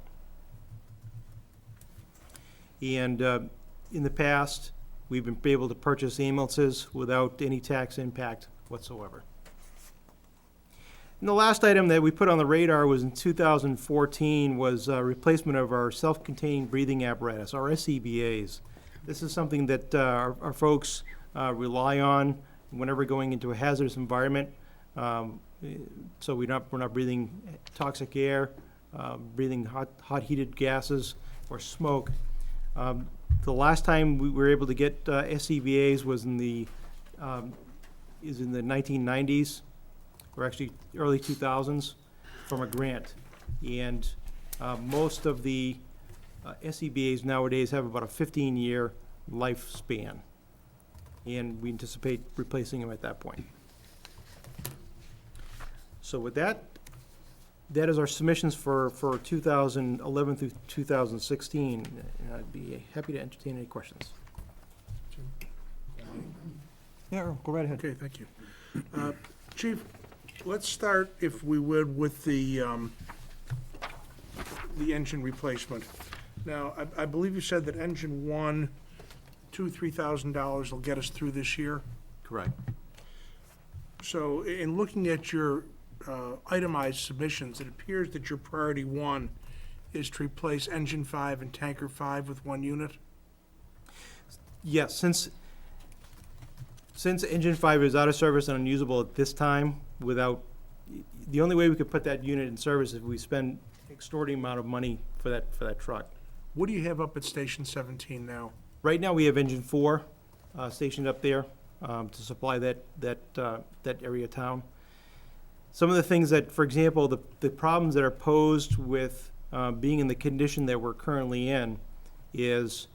Speaker 8: And in the past, we've been able to purchase ambulances without any tax impact whatsoever. And the last item that we put on the radar was in 2014 was replacement of our self-contained breathing apparatus, our SCBAs. This is something that our folks rely on whenever going into a hazardous environment. So we're not breathing toxic air, breathing hot heated gases or smoke. The last time we were able to get SCBAs was in the 1990s, or actually early 2000s, from a grant. And most of the SCBAs nowadays have about a 15-year lifespan, and we anticipate replacing them at that point. So with that, that is our submissions for 2011 through 2016. And I'd be happy to entertain any questions.
Speaker 1: Yeah, go right ahead.
Speaker 4: Okay, thank you. Chief, let's start, if we would, with the engine replacement. Now, I believe you said that engine one, $2,000-3,000 will get us through this year.
Speaker 8: Correct.
Speaker 4: So in looking at your itemized submissions, it appears that your priority one is to replace engine 5 and tanker 5 with one unit?
Speaker 8: Yes, since engine 5 is out of service and unusable at this time, the only way we could put that unit in service is if we spend extraordinary amount of money for that truck.
Speaker 4: What do you have up at Station 17 now?
Speaker 8: Right now, we have engine 4 stationed up there to supply that area of town. Some of the things that, for example, the problems that are posed with being in the condition that we're currently in is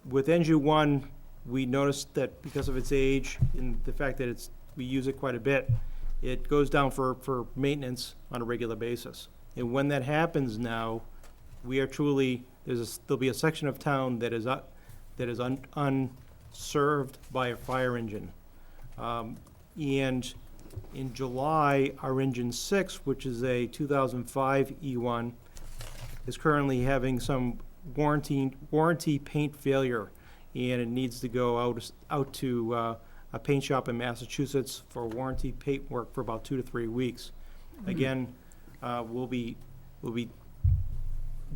Speaker 8: with engine 1, we noticed that because of its age and the fact that we use it quite a bit, it goes down for maintenance on a regular basis. And when that happens now, we are truly, there'll be a section of town that is unserved by a fire engine. And in July, our engine 6, which is a 2005 E1, is currently having some warranty paint failure, and it needs to go out to a paint shop in Massachusetts for warranty paint work for about 2 to 3 weeks. Again, we'll be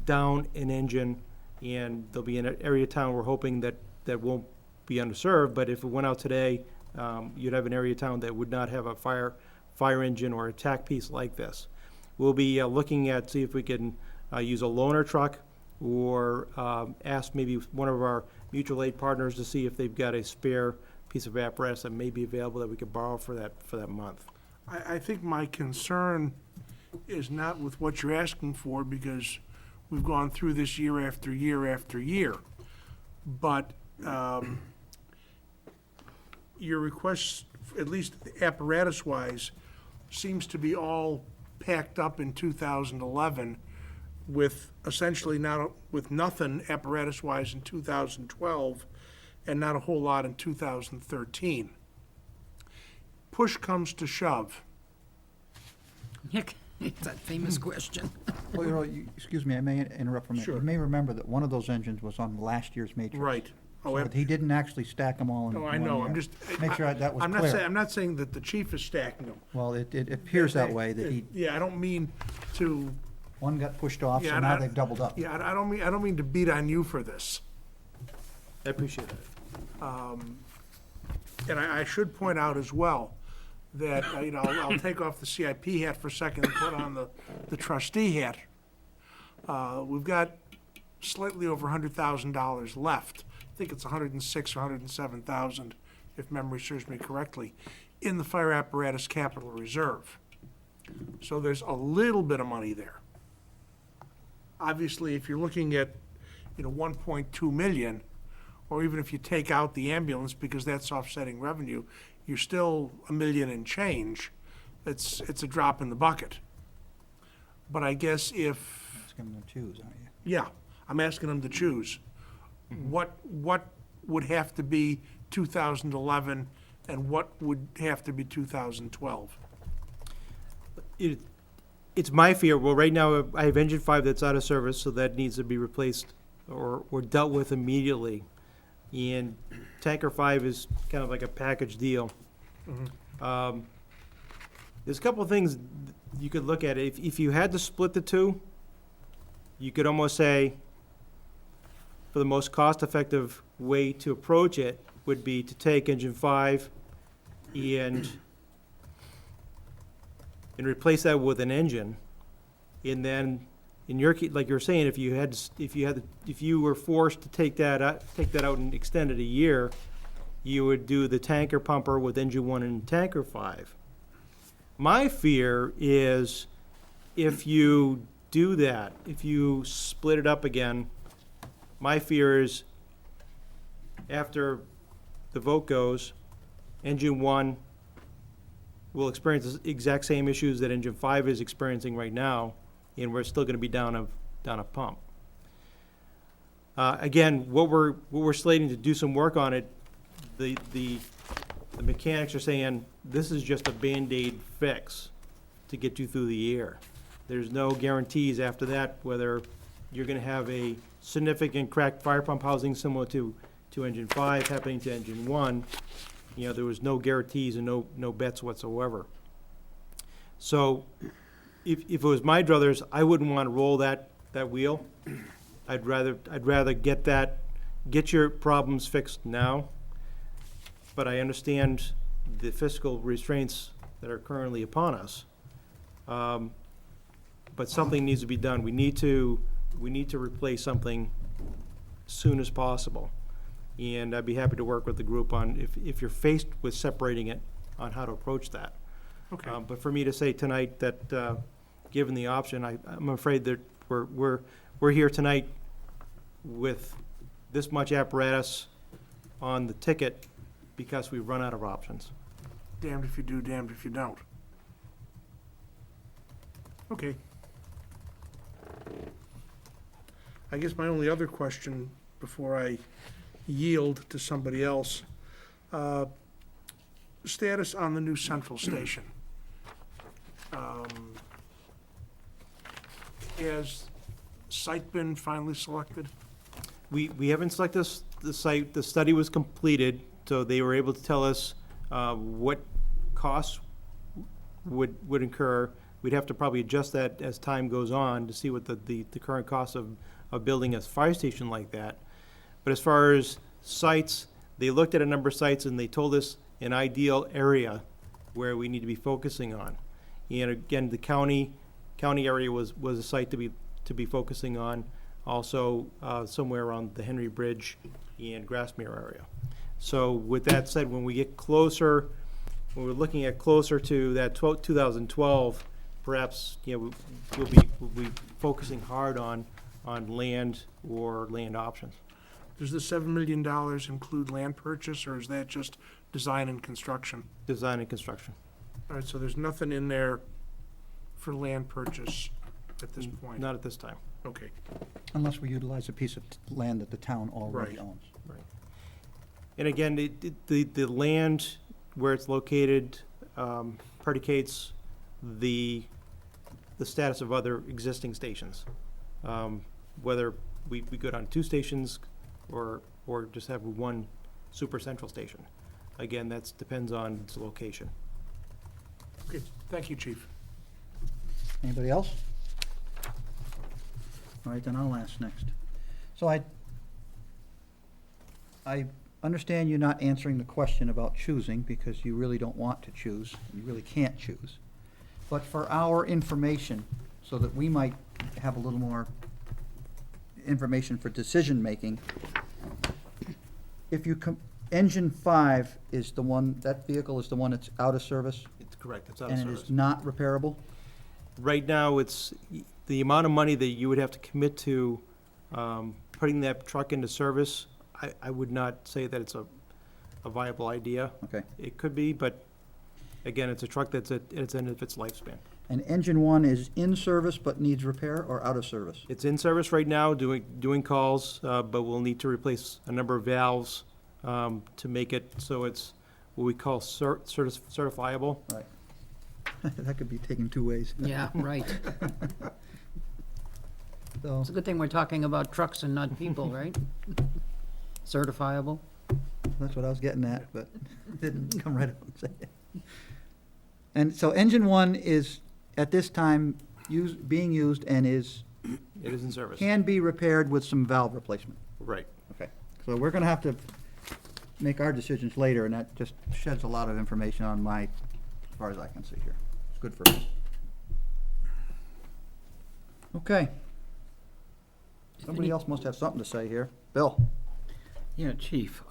Speaker 8: down an engine, and there'll be an area of town we're hoping that won't be underserved, but if it went out today, you'd have an area of town that would not have a fire engine or attack piece like this. We'll be looking at, see if we can use a loaner truck or ask maybe one of our mutual aid partners to see if they've got a spare piece of apparatus that may be available that we could borrow for that month.
Speaker 4: I think my concern is not with what you're asking for, because we've gone through this year after year after year. But your requests, at least apparatus-wise, seems to be all packed up in 2011 with essentially with nothing apparatus-wise in 2012 and not a whole lot in 2013. Push comes to shove.
Speaker 6: It's that famous question.
Speaker 1: Well, excuse me, I may interrupt for a minute.
Speaker 4: Sure.
Speaker 1: You may remember that one of those engines was on last year's matrix.
Speaker 4: Right. Oh,
Speaker 1: So he didn't actually stack them all in
Speaker 4: no,
Speaker 1: one
Speaker 4: I know,
Speaker 1: year.
Speaker 4: I'm just.
Speaker 1: Make sure that was
Speaker 4: I'm not
Speaker 1: clear.
Speaker 4: saying, I'm not saying that the chief is stacking them.
Speaker 1: Well, it appears that way, that he,
Speaker 4: Yeah, I don't mean to,
Speaker 1: one got pushed off,
Speaker 4: Yeah,
Speaker 1: so
Speaker 4: and
Speaker 1: now
Speaker 4: I-
Speaker 1: they've doubled up.
Speaker 4: yeah, I don't mean to beat on you for this.
Speaker 8: I appreciate that.
Speaker 4: And I should point out as well that, I'll take off the CIP hat for a second and put on the trustee hat. We've got slightly over $100,000 left. I think it's 106 or 107,000, if memory serves me correctly, in the fire apparatus capital reserve. So there's a little bit of money there. Obviously, if you're looking at, 1.2 million, or even if you take out the ambulance because that's offsetting revenue, you're still $1 million and change. It's a drop in the bucket. But I guess if,
Speaker 1: Asking them to choose, aren't you?
Speaker 4: yeah, I'm asking them to choose. What would have to be 2011 and what would have to be 2012?
Speaker 8: It's my fear, well, right now, I have engine 5 that's out of service, so that needs to be replaced or dealt with immediately. And tanker 5 is kind of like a package deal. There's a couple of things you could look at. If you had to split the two, you could almost say, for the most cost-effective way to approach it would be to take engine 5 and replace that with an engine. And then, in your case, like you're saying, if you were forced to take that out and extend it a year, you would do the tanker pumper with engine 1 and tanker 5. My fear is if you do that, if you split it up again, my fear is after the vote goes, engine 1 will experience the exact same issues that engine 5 is experiencing right now, and we're still gonna be down a pump. Again, what we're slating to do some work on it, the mechanics are saying, this is just a Band-Aid fix to get you through the year. There's no guarantees after that whether you're gonna have a significant cracked fire pump housing similar to engine 5 happening to engine 1. There was no guarantees and no bets whatsoever. So, if it was my druthers, I wouldn't want to roll that wheel. I'd rather get your problems fixed now. But I understand the fiscal restraints that are currently upon us. But something needs to be done. We need to replace something as soon as possible. And I'd be happy to work with the group on, if you're faced with separating it, on how to approach that.
Speaker 4: Okay.
Speaker 8: But for me to say tonight that, given the option, I'm afraid that we're here tonight with this much apparatus on the ticket because we've run out of options.
Speaker 4: Damned if you do, damned if you don't. Okay. I guess my only other question before I yield to somebody else, status on the new central station. Has site been finally selected?
Speaker 8: We haven't selected the site. The study was completed, so they were able to tell us what costs would incur. We'd have to probably adjust that as time goes on to see what the current cost of building a fire station like that. But as far as sites, they looked at a number of sites and they told us an ideal area where we need to be focusing on. And again, the county area was a site to be focusing on. Also, somewhere around the Henry Bridge and Grasmere area. So with that said, when we get closer, when we're looking at closer to that 2012, perhaps, we'll be focusing hard on land or land options.
Speaker 4: Does the $7 million include land purchase, or is that just design and construction?
Speaker 8: Design and construction.
Speaker 4: All right, so there's nothing in there for land purchase at this point?
Speaker 8: Not at this time.
Speaker 4: Okay.
Speaker 1: Unless we utilize a piece of land that the town already
Speaker 4: Right.
Speaker 1: owns.
Speaker 8: And again, the land where it's located predicates the status of other existing stations. Whether we go down 2 stations or or just have one super central station. Again, that depends on its location.
Speaker 4: Okay, thank you, Chief.
Speaker 1: Anybody else? All right, then I'll ask next. So I understand you're not answering the question about choosing because you really don't want to choose. You really can't choose. But for our information, so that we might have a little more information for decision-making, if you Engine 5 is the one, that vehicle is the one that's out of service?
Speaker 8: It's correct, it's out of
Speaker 1: And it
Speaker 8: service.
Speaker 1: is not repairable?
Speaker 8: Right now, it's, the amount of money that you would have to commit to putting that truck into service, I would not say that it's a viable idea.
Speaker 1: Okay.
Speaker 8: It could be, but again, it's a truck that's at its end of its lifespan.
Speaker 1: And Engine 1 is in service but needs repair or out of service?
Speaker 8: It's in service right now, doing calls, but we'll need to replace a number of valves to make it so it's what we call certifiable.
Speaker 1: Right. That could be taken two ways.
Speaker 6: Yeah, right.
Speaker 1: So,
Speaker 6: It's a good thing we're talking about trucks and not people, right? Certifiable.
Speaker 1: that's what I was getting at, but didn't come right out and say it. And so Engine 1 is, at this time, being used and
Speaker 8: It is in service.
Speaker 1: can be repaired with some valve replacement.
Speaker 8: Right.
Speaker 1: Okay. So we're gonna have to make our decisions later, and that just sheds a lot of information on my, as far as I can see here. It's good for us. Okay. Somebody else must have something to say here. Bill?
Speaker 3: Yeah, Chief,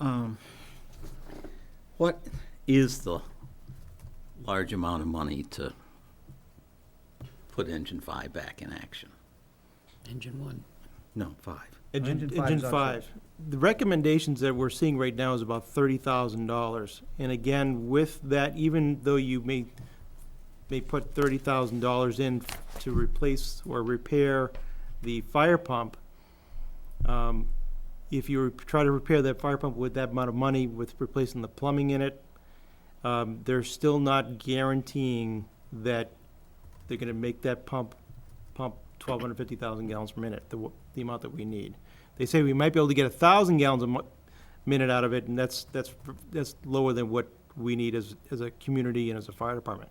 Speaker 3: what is the large amount of money to put Engine 5 back in action?
Speaker 6: Engine 1.
Speaker 3: No, 5.
Speaker 1: Engine 5
Speaker 8: Engine
Speaker 1: is out
Speaker 8: 5. The recommendations that we're seeing right now is about $30,000. And again, with that, even though you may put $30,000 in to replace or repair the fire pump, if you try to repair that fire pump with that amount of money, with replacing the plumbing in it, they're still not guaranteeing that they're gonna make that pump 1,250,000 gallons per minute, the amount that we need. They say we might be able to get 1,000 gallons a minute out of it, and that's lower than what we need as a community and as a fire department.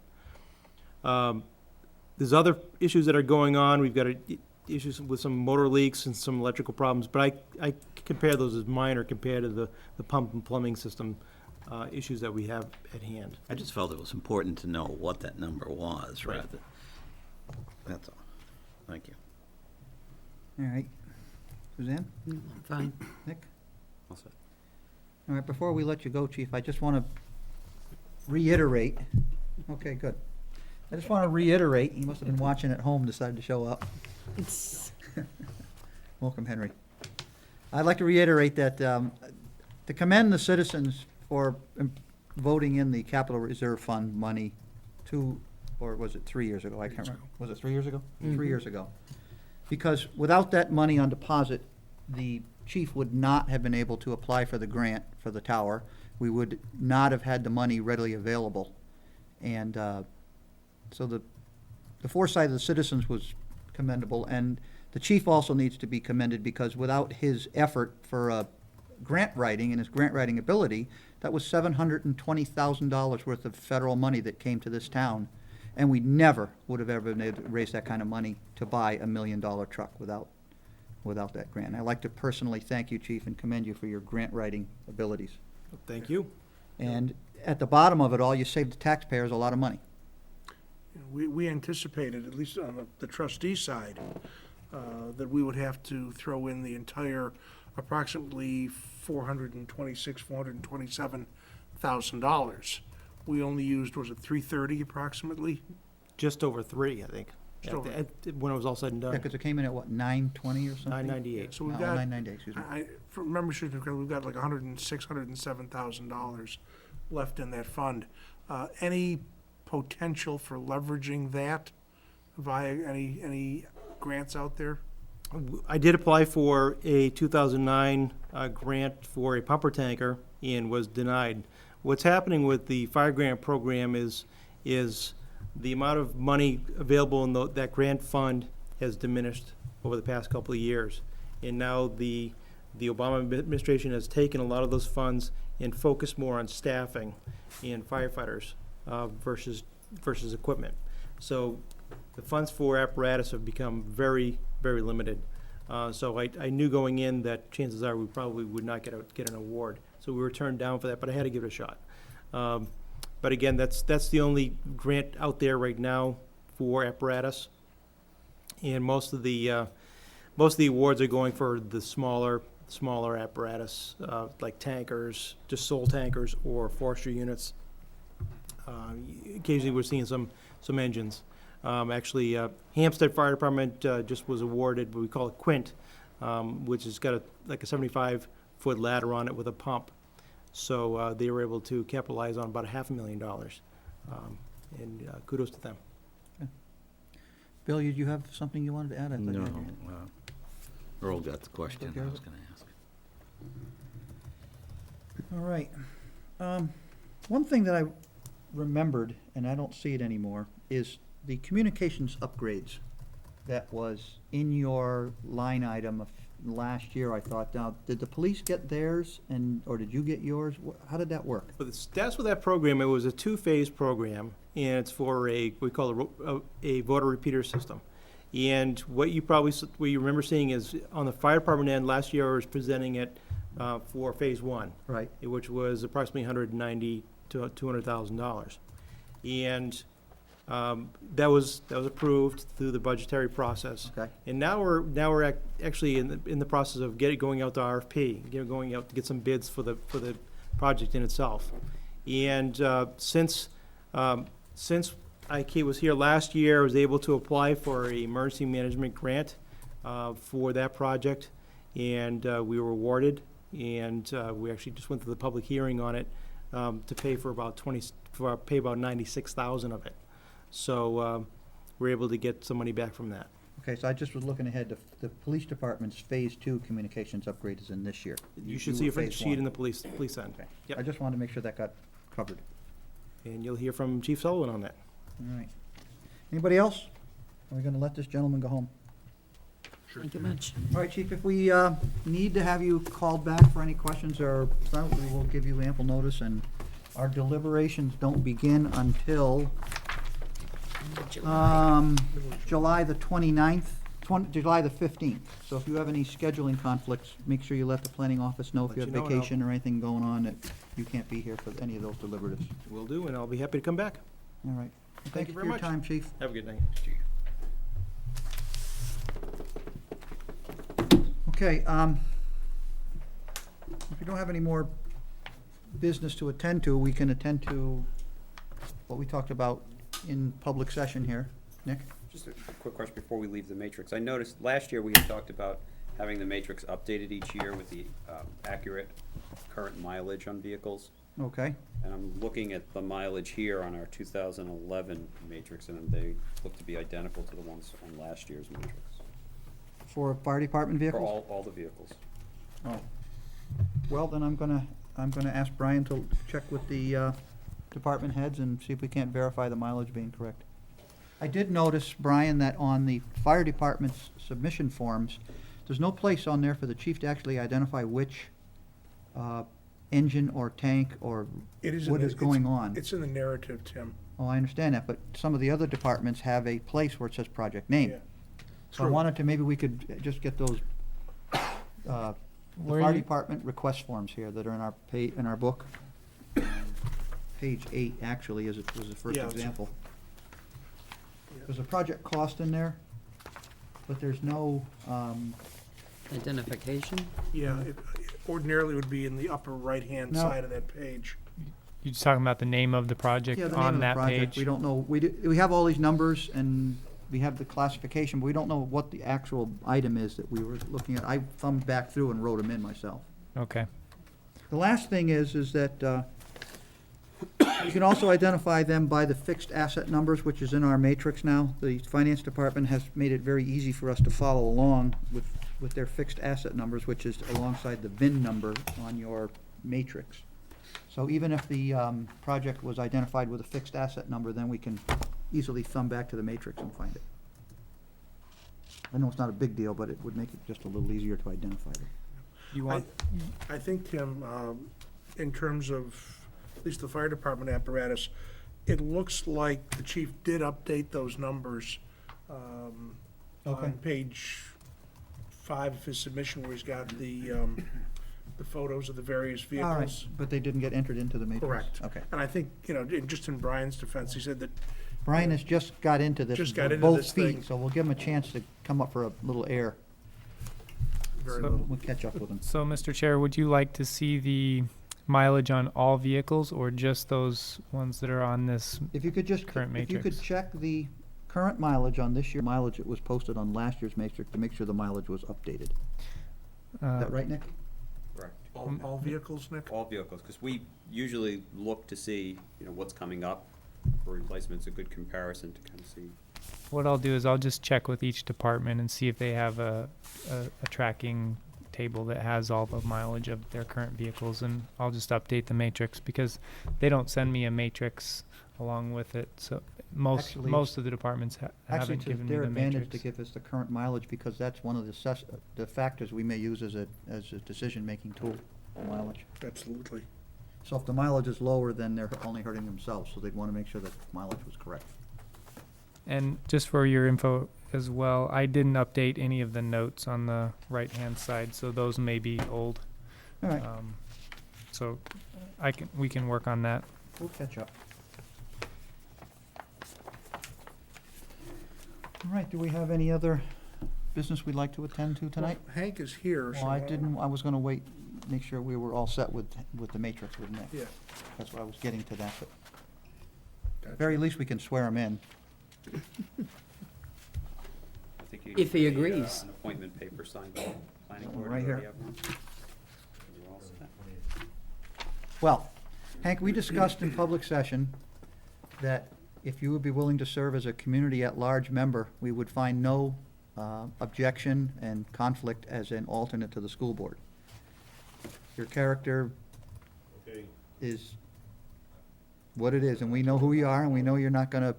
Speaker 8: There's other issues that are going on. We've got issues with some motor leaks and some electrical problems, but I compare those as minor compared to the pump and plumbing system issues that we have at hand.
Speaker 3: I just felt it was important to know what that number was,
Speaker 8: Right.
Speaker 3: rather. That's all. Thank you.
Speaker 1: All right. Suzanne?
Speaker 6: I'm fine.
Speaker 1: Nick?
Speaker 2: All set.
Speaker 1: All right, before we let you go, Chief, I just want to reiterate, okay, good. I just want to reiterate, he must have been watching at home, decided to show up. Welcome, Henry. I'd like to reiterate that, to commend the citizens for voting in the Capital Reserve Fund money 2, or was it 3 years ago? I can't remember. Was it 3 years ago? 3 years ago. Because without that money on deposit, the chief would not have been able to apply for the grant for the tower. We would not have had the money readily available. And so the foresight of the citizens was commendable, and the chief also needs to be commended because without his effort for grant writing and his grant writing ability, that was $720,000 worth of federal money that came to this town. And we never would have ever been able to raise that kind of money to buy a $1 million truck without that grant. I'd like to personally thank you, Chief, and commend you for your grant writing abilities.
Speaker 8: Thank you.
Speaker 1: And at the bottom of it all, you saved the taxpayers a lot of money.
Speaker 4: We anticipated, at least on the trustee side, that we would have to throw in the entire approximately $427,000. We only used, was it 330 approximately?
Speaker 8: Just over 3, I think,
Speaker 4: Just over.
Speaker 8: when it was all said and
Speaker 1: Yeah,
Speaker 8: done.
Speaker 1: because it came in at what, 920 or something?
Speaker 8: 998.
Speaker 4: So we've
Speaker 1: No,
Speaker 4: got,
Speaker 1: 998, excuse me.
Speaker 4: from memory serves me correctly, we've got like $107,000 left in that fund. Any potential for leveraging that via any grants out there?
Speaker 8: I did apply for a 2009 grant for a pumper tanker and was denied. What's happening with the fire grant program is the amount of money available in that grant fund has diminished over the past couple of years. And now the the Obama administration has taken a lot of those funds and focused more on staffing and firefighters versus equipment. So the funds for apparatus have become very, very limited. So I knew going in that chances are we probably would not get an award. So we were turned down for that, but I had to give it a shot. But again, that's the only grant out there right now for apparatus. And most of the awards are going for the smaller apparatus, like tankers, just sole tankers or forestry units. Occasionally we're seeing some engines. Actually, Hampstead Fire Department just was awarded what we call a Quint, which has got like a 75-foot ladder on it with a pump. So they were able to capitalize on about $500,000, and kudos to them.
Speaker 1: Bill, did you have something you wanted to add? I thought you
Speaker 3: No,
Speaker 1: had your-
Speaker 3: Earl got the question
Speaker 1: Okay.
Speaker 3: I was gonna ask.
Speaker 1: All right. One thing that I remembered, and I don't see it anymore, is the communications upgrades that was in your line item of last year, I thought. Now, did the police get theirs, or did you get yours? How did that work?
Speaker 8: But the stats with that program, it was a two-phase program, and it's for we call a voter repeater system. And what you remember seeing is on the fire department end, last year I was presenting it for phase one,
Speaker 1: Right.
Speaker 8: which was approximately $190,000 to $200,000. And that was approved through the budgetary process.
Speaker 1: Okay.
Speaker 8: And now we're actually in the process of going out to RFP, going out to get some bids for the project in itself. And since I was here last year, I was able to apply for an emergency management grant for that project, and we were awarded. And we actually just went through the public hearing on it to pay for about $96,000 of it. So we're able to get some money back from that.
Speaker 1: Okay, so I just was looking ahead. The police department's Phase 2 communications upgrade is in this year.
Speaker 8: You should
Speaker 1: were
Speaker 8: see a
Speaker 1: Phase
Speaker 8: sheet
Speaker 1: 1.
Speaker 8: in the police end.
Speaker 1: Okay.
Speaker 8: Yep.
Speaker 1: I just wanted to make sure that got covered.
Speaker 8: And you'll hear from Chief Sullivan on that.
Speaker 1: All right. Anybody else? Are we gonna let this gentleman go home?
Speaker 6: Thank you much.
Speaker 1: All right, Chief, if we need to have you called back for any questions or we will give you ample notice, and our deliberations don't begin until July the 29th, July the 15th. So if you have any scheduling conflicts, make sure you let the planning office know if you have
Speaker 8: Let you know, and I'll-
Speaker 1: vacation or anything going on that you can't be here for any of those deliberatives.
Speaker 8: Will do, and I'll be happy to come back.
Speaker 1: All right.
Speaker 8: Thank you
Speaker 1: for
Speaker 8: very
Speaker 1: your
Speaker 8: much.
Speaker 1: time, Chief.
Speaker 8: Have a good night.
Speaker 1: Okay, if you don't have any more business to attend to, we can attend to what we talked about in public session here. Nick?
Speaker 2: Just a quick question before we leave the matrix. I noticed last year we had talked about having the matrix updated each year with the accurate current mileage on vehicles.
Speaker 1: Okay.
Speaker 2: And I'm looking at the mileage here on our 2011 matrix, and they look to be identical to the ones on last year's matrix.
Speaker 1: For fire department
Speaker 2: For
Speaker 1: vehicles?
Speaker 2: all the vehicles.
Speaker 1: Oh. Well, then I'm gonna ask Brian to check with the department heads and see if we can't verify the mileage being correct. I did notice, Brian, that on the fire department's submission forms, there's no place on there for the chief to actually identify which engine or tank or
Speaker 4: It is in
Speaker 1: what
Speaker 4: the-
Speaker 1: is going on.
Speaker 4: It's in the narrative, Tim.
Speaker 1: Oh, I understand that, but some of the other departments have a place where it says project name.
Speaker 4: Yeah.
Speaker 1: So I
Speaker 4: True.
Speaker 1: wanted to, maybe we could just get those, the
Speaker 5: Where
Speaker 1: fire
Speaker 5: you-
Speaker 1: department request forms here that are in our book. Page 8, actually, was the first
Speaker 4: Yeah, it's-
Speaker 1: example.
Speaker 4: Yeah.
Speaker 1: There's a project cost in there, but there's no,
Speaker 6: Identification?
Speaker 4: Yeah, it ordinarily would be in the upper right-hand
Speaker 1: No.
Speaker 4: side of that page.
Speaker 5: You're just talking about the name of the project
Speaker 1: yeah, the name
Speaker 5: on
Speaker 1: of the
Speaker 5: that
Speaker 1: project.
Speaker 5: page?
Speaker 1: We don't know, we have all these numbers and we have the classification, but we don't know what the actual item is that we were looking at. I thumbed back through and wrote them in myself.
Speaker 5: Okay.
Speaker 1: The last thing is that you can also identify them by the fixed asset numbers, which is in our matrix now. The finance department has made it very easy for us to follow along with their fixed asset numbers, which is alongside the VIN number on your matrix. So even if the project was identified with a fixed asset number, then we can easily thumb back to the matrix and find it. I know it's not a big deal, but it would make it just a little easier to identify them.
Speaker 5: You want,
Speaker 4: I think, Tim, in terms of, at least the fire department apparatus, it looks like the chief did update those numbers
Speaker 1: Okay.
Speaker 4: on page 5 of his submission, where he's got the photos of the various
Speaker 1: All right,
Speaker 4: vehicles.
Speaker 1: but they didn't get entered into the matrix?
Speaker 4: Correct.
Speaker 1: Okay.
Speaker 4: And I think, just in Brian's defense, he said that
Speaker 1: Brian has just got into this.
Speaker 4: Just got into
Speaker 1: both
Speaker 4: this
Speaker 1: feet,
Speaker 4: thing.
Speaker 1: So we'll give him a chance to come up for a little air.
Speaker 4: very
Speaker 5: So-
Speaker 4: little.
Speaker 1: We'll catch up with him.
Speaker 5: so Mr. Chair, would you like to see the mileage on all vehicles or just those ones that are on this?
Speaker 1: If you could just,
Speaker 5: Current
Speaker 1: if you could
Speaker 5: matrix.
Speaker 1: check the current mileage on this year, mileage that was posted on last year's matrix to make sure the mileage was updated. Is that right, Nick?
Speaker 2: Correct.
Speaker 4: All vehicles, Nick?
Speaker 2: All vehicles, because we usually look to see, what's coming up for replacements, a good comparison to kind of see.
Speaker 5: What I'll do is I'll just check with each department and see if they have a tracking table that has all the mileage of their current vehicles, and I'll just update the matrix, because they don't send me a matrix along with it, so
Speaker 1: Actually,
Speaker 5: most of the departments
Speaker 1: Actually,
Speaker 5: haven't
Speaker 1: it's
Speaker 5: given me
Speaker 1: their
Speaker 5: the
Speaker 1: advantage to
Speaker 5: matrix.
Speaker 1: give us the current mileage, because that's one of the factors we may use as a decision-making tool, the mileage.
Speaker 4: Absolutely.
Speaker 1: So if the mileage is lower, then they're only hurting themselves, so they'd want to make sure that mileage was correct.
Speaker 5: And just for your info as well, I didn't update any of the notes on the right-hand side, so those may be old.
Speaker 1: All right,
Speaker 5: So we can work on that.
Speaker 1: we'll catch up. All right, do we have any other business we'd like to attend to tonight?
Speaker 4: Well, Hank is here, so.
Speaker 1: Well, I was gonna wait, make sure we were all set with the matrix with Nick.
Speaker 4: Yeah.
Speaker 1: That's why I was getting to that, but
Speaker 4: Gotcha.
Speaker 1: very least we can swear him in.
Speaker 2: I think you
Speaker 6: If he
Speaker 2: need
Speaker 6: agrees.
Speaker 2: An appointment paper signed by the planning
Speaker 1: That one
Speaker 2: board.
Speaker 1: right
Speaker 2: You
Speaker 1: here.
Speaker 2: already have one? You're all set.
Speaker 1: Well, Hank, we discussed in public session that if you would be willing to serve as a community at-large member, we would find no objection and conflict as an alternate to the school board. Your character is what it is, and we know who you are, and we know you're not gonna,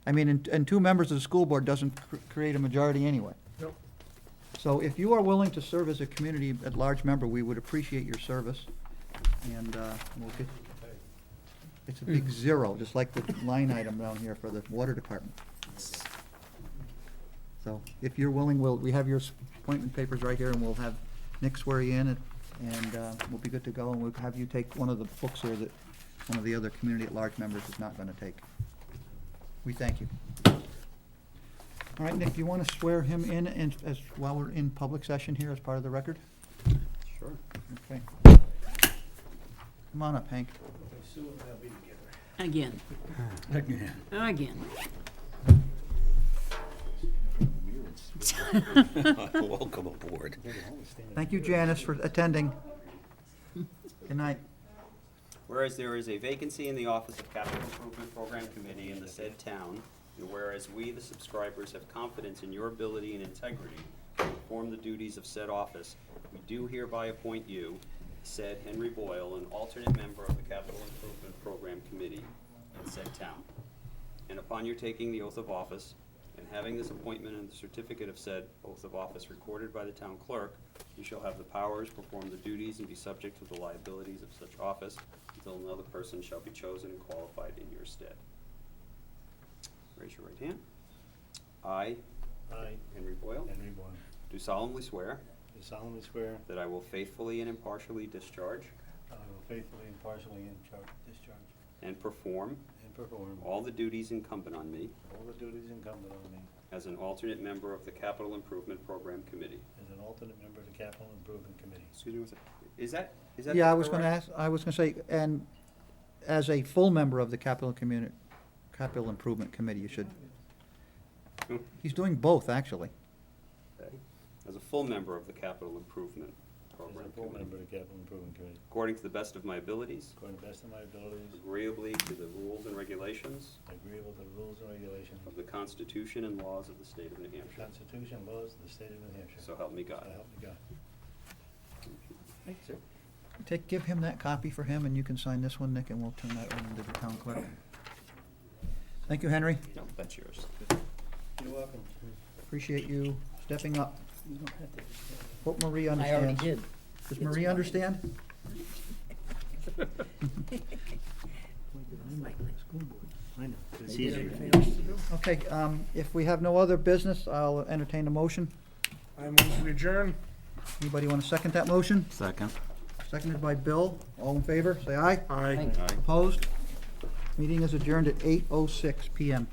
Speaker 1: and two members of the school board doesn't create a majority anyway.
Speaker 4: Nope.
Speaker 1: So if you are willing to serve as a community at-large member, we would appreciate your service, and we'll get, it's a big zero, just like the line item down here for the water department. So if you're willing, we have your appointment papers right here, and we'll have Nick swear you in, and we'll be good to go, and we'll have you take one of the books here that one of the other community at-large members is not gonna take. We thank you. All right, Nick, do you want to swear him in while we're in public session here as part of the record?
Speaker 2: Sure.
Speaker 1: Okay. Come on up, Hank.
Speaker 6: Again. Again.
Speaker 3: Welcome aboard.
Speaker 1: Thank you, Janice, for attending. Good night.
Speaker 2: Whereas there is a vacancy in the Office of Capital Improvement Program Committee in the said town, and whereas we, the subscribers, have confidence in your ability and integrity to perform the duties of said office, we do hereby appoint you, said Henry Boyle, an alternate member of the Capital Improvement Program Committee in said town. And upon your taking the oath of office, and having this appointment and the certificate of said oath of office recorded by the town clerk, you shall have the powers, perform the duties, and be subject to the liabilities of such office until another person shall be chosen and qualified in your stead. Raise your right hand. I,
Speaker 9: I,
Speaker 2: Henry Boyle,
Speaker 9: Henry Boyle,
Speaker 2: do solemnly swear
Speaker 9: do solemnly swear
Speaker 2: that I will faithfully and impartially discharge
Speaker 9: I will faithfully, impartially, and discharge
Speaker 2: and perform
Speaker 9: and perform
Speaker 2: all the duties incumbent on me
Speaker 9: all the duties incumbent on me
Speaker 2: as an alternate member of the Capital Improvement Program Committee.
Speaker 9: as an alternate member of the Capital Improvement Committee.
Speaker 2: Excuse me, is that
Speaker 1: Yeah, I was gonna
Speaker 2: correct?
Speaker 1: I was gonna say, and as a full member of the Capital Improvement Committee, you should.
Speaker 2: Hmm.
Speaker 1: He's doing both, actually.
Speaker 2: Okay. As a full member of the Capital Improvement
Speaker 9: As
Speaker 2: Program
Speaker 9: a full
Speaker 2: Committee,
Speaker 9: member of the Capital Improvement Committee,
Speaker 2: according to the best of my abilities,
Speaker 9: according to the best of my abilities,
Speaker 2: agreeably to the rules and regulations
Speaker 9: agreeable to the rules and regulations
Speaker 2: of the Constitution and laws of the state of New
Speaker 9: the
Speaker 2: Hampshire.
Speaker 9: Constitution and laws of the state of New Hampshire.
Speaker 2: So help me God.
Speaker 9: So help me God.
Speaker 2: Thank you, sir.
Speaker 1: Give him that copy for him, and you can sign this one, Nick, and we'll turn that one into the town clerk. Thank you, Henry.
Speaker 2: No, that's yours.
Speaker 9: You're welcome.
Speaker 1: Appreciate you stepping up. Hope Marie
Speaker 6: I already
Speaker 1: understands.
Speaker 6: did.
Speaker 1: Does Marie understand?
Speaker 9: I know, it's easier.
Speaker 1: Okay, if we have no other business, I'll entertain a motion.
Speaker 4: I move we adjourn.
Speaker 1: Anybody want to second that motion?
Speaker 3: Second.
Speaker 1: Seconded by Bill. All in favor, say aye.
Speaker 4: Aye.
Speaker 1: Opposed? Meeting is adjourned at 8:06 PM.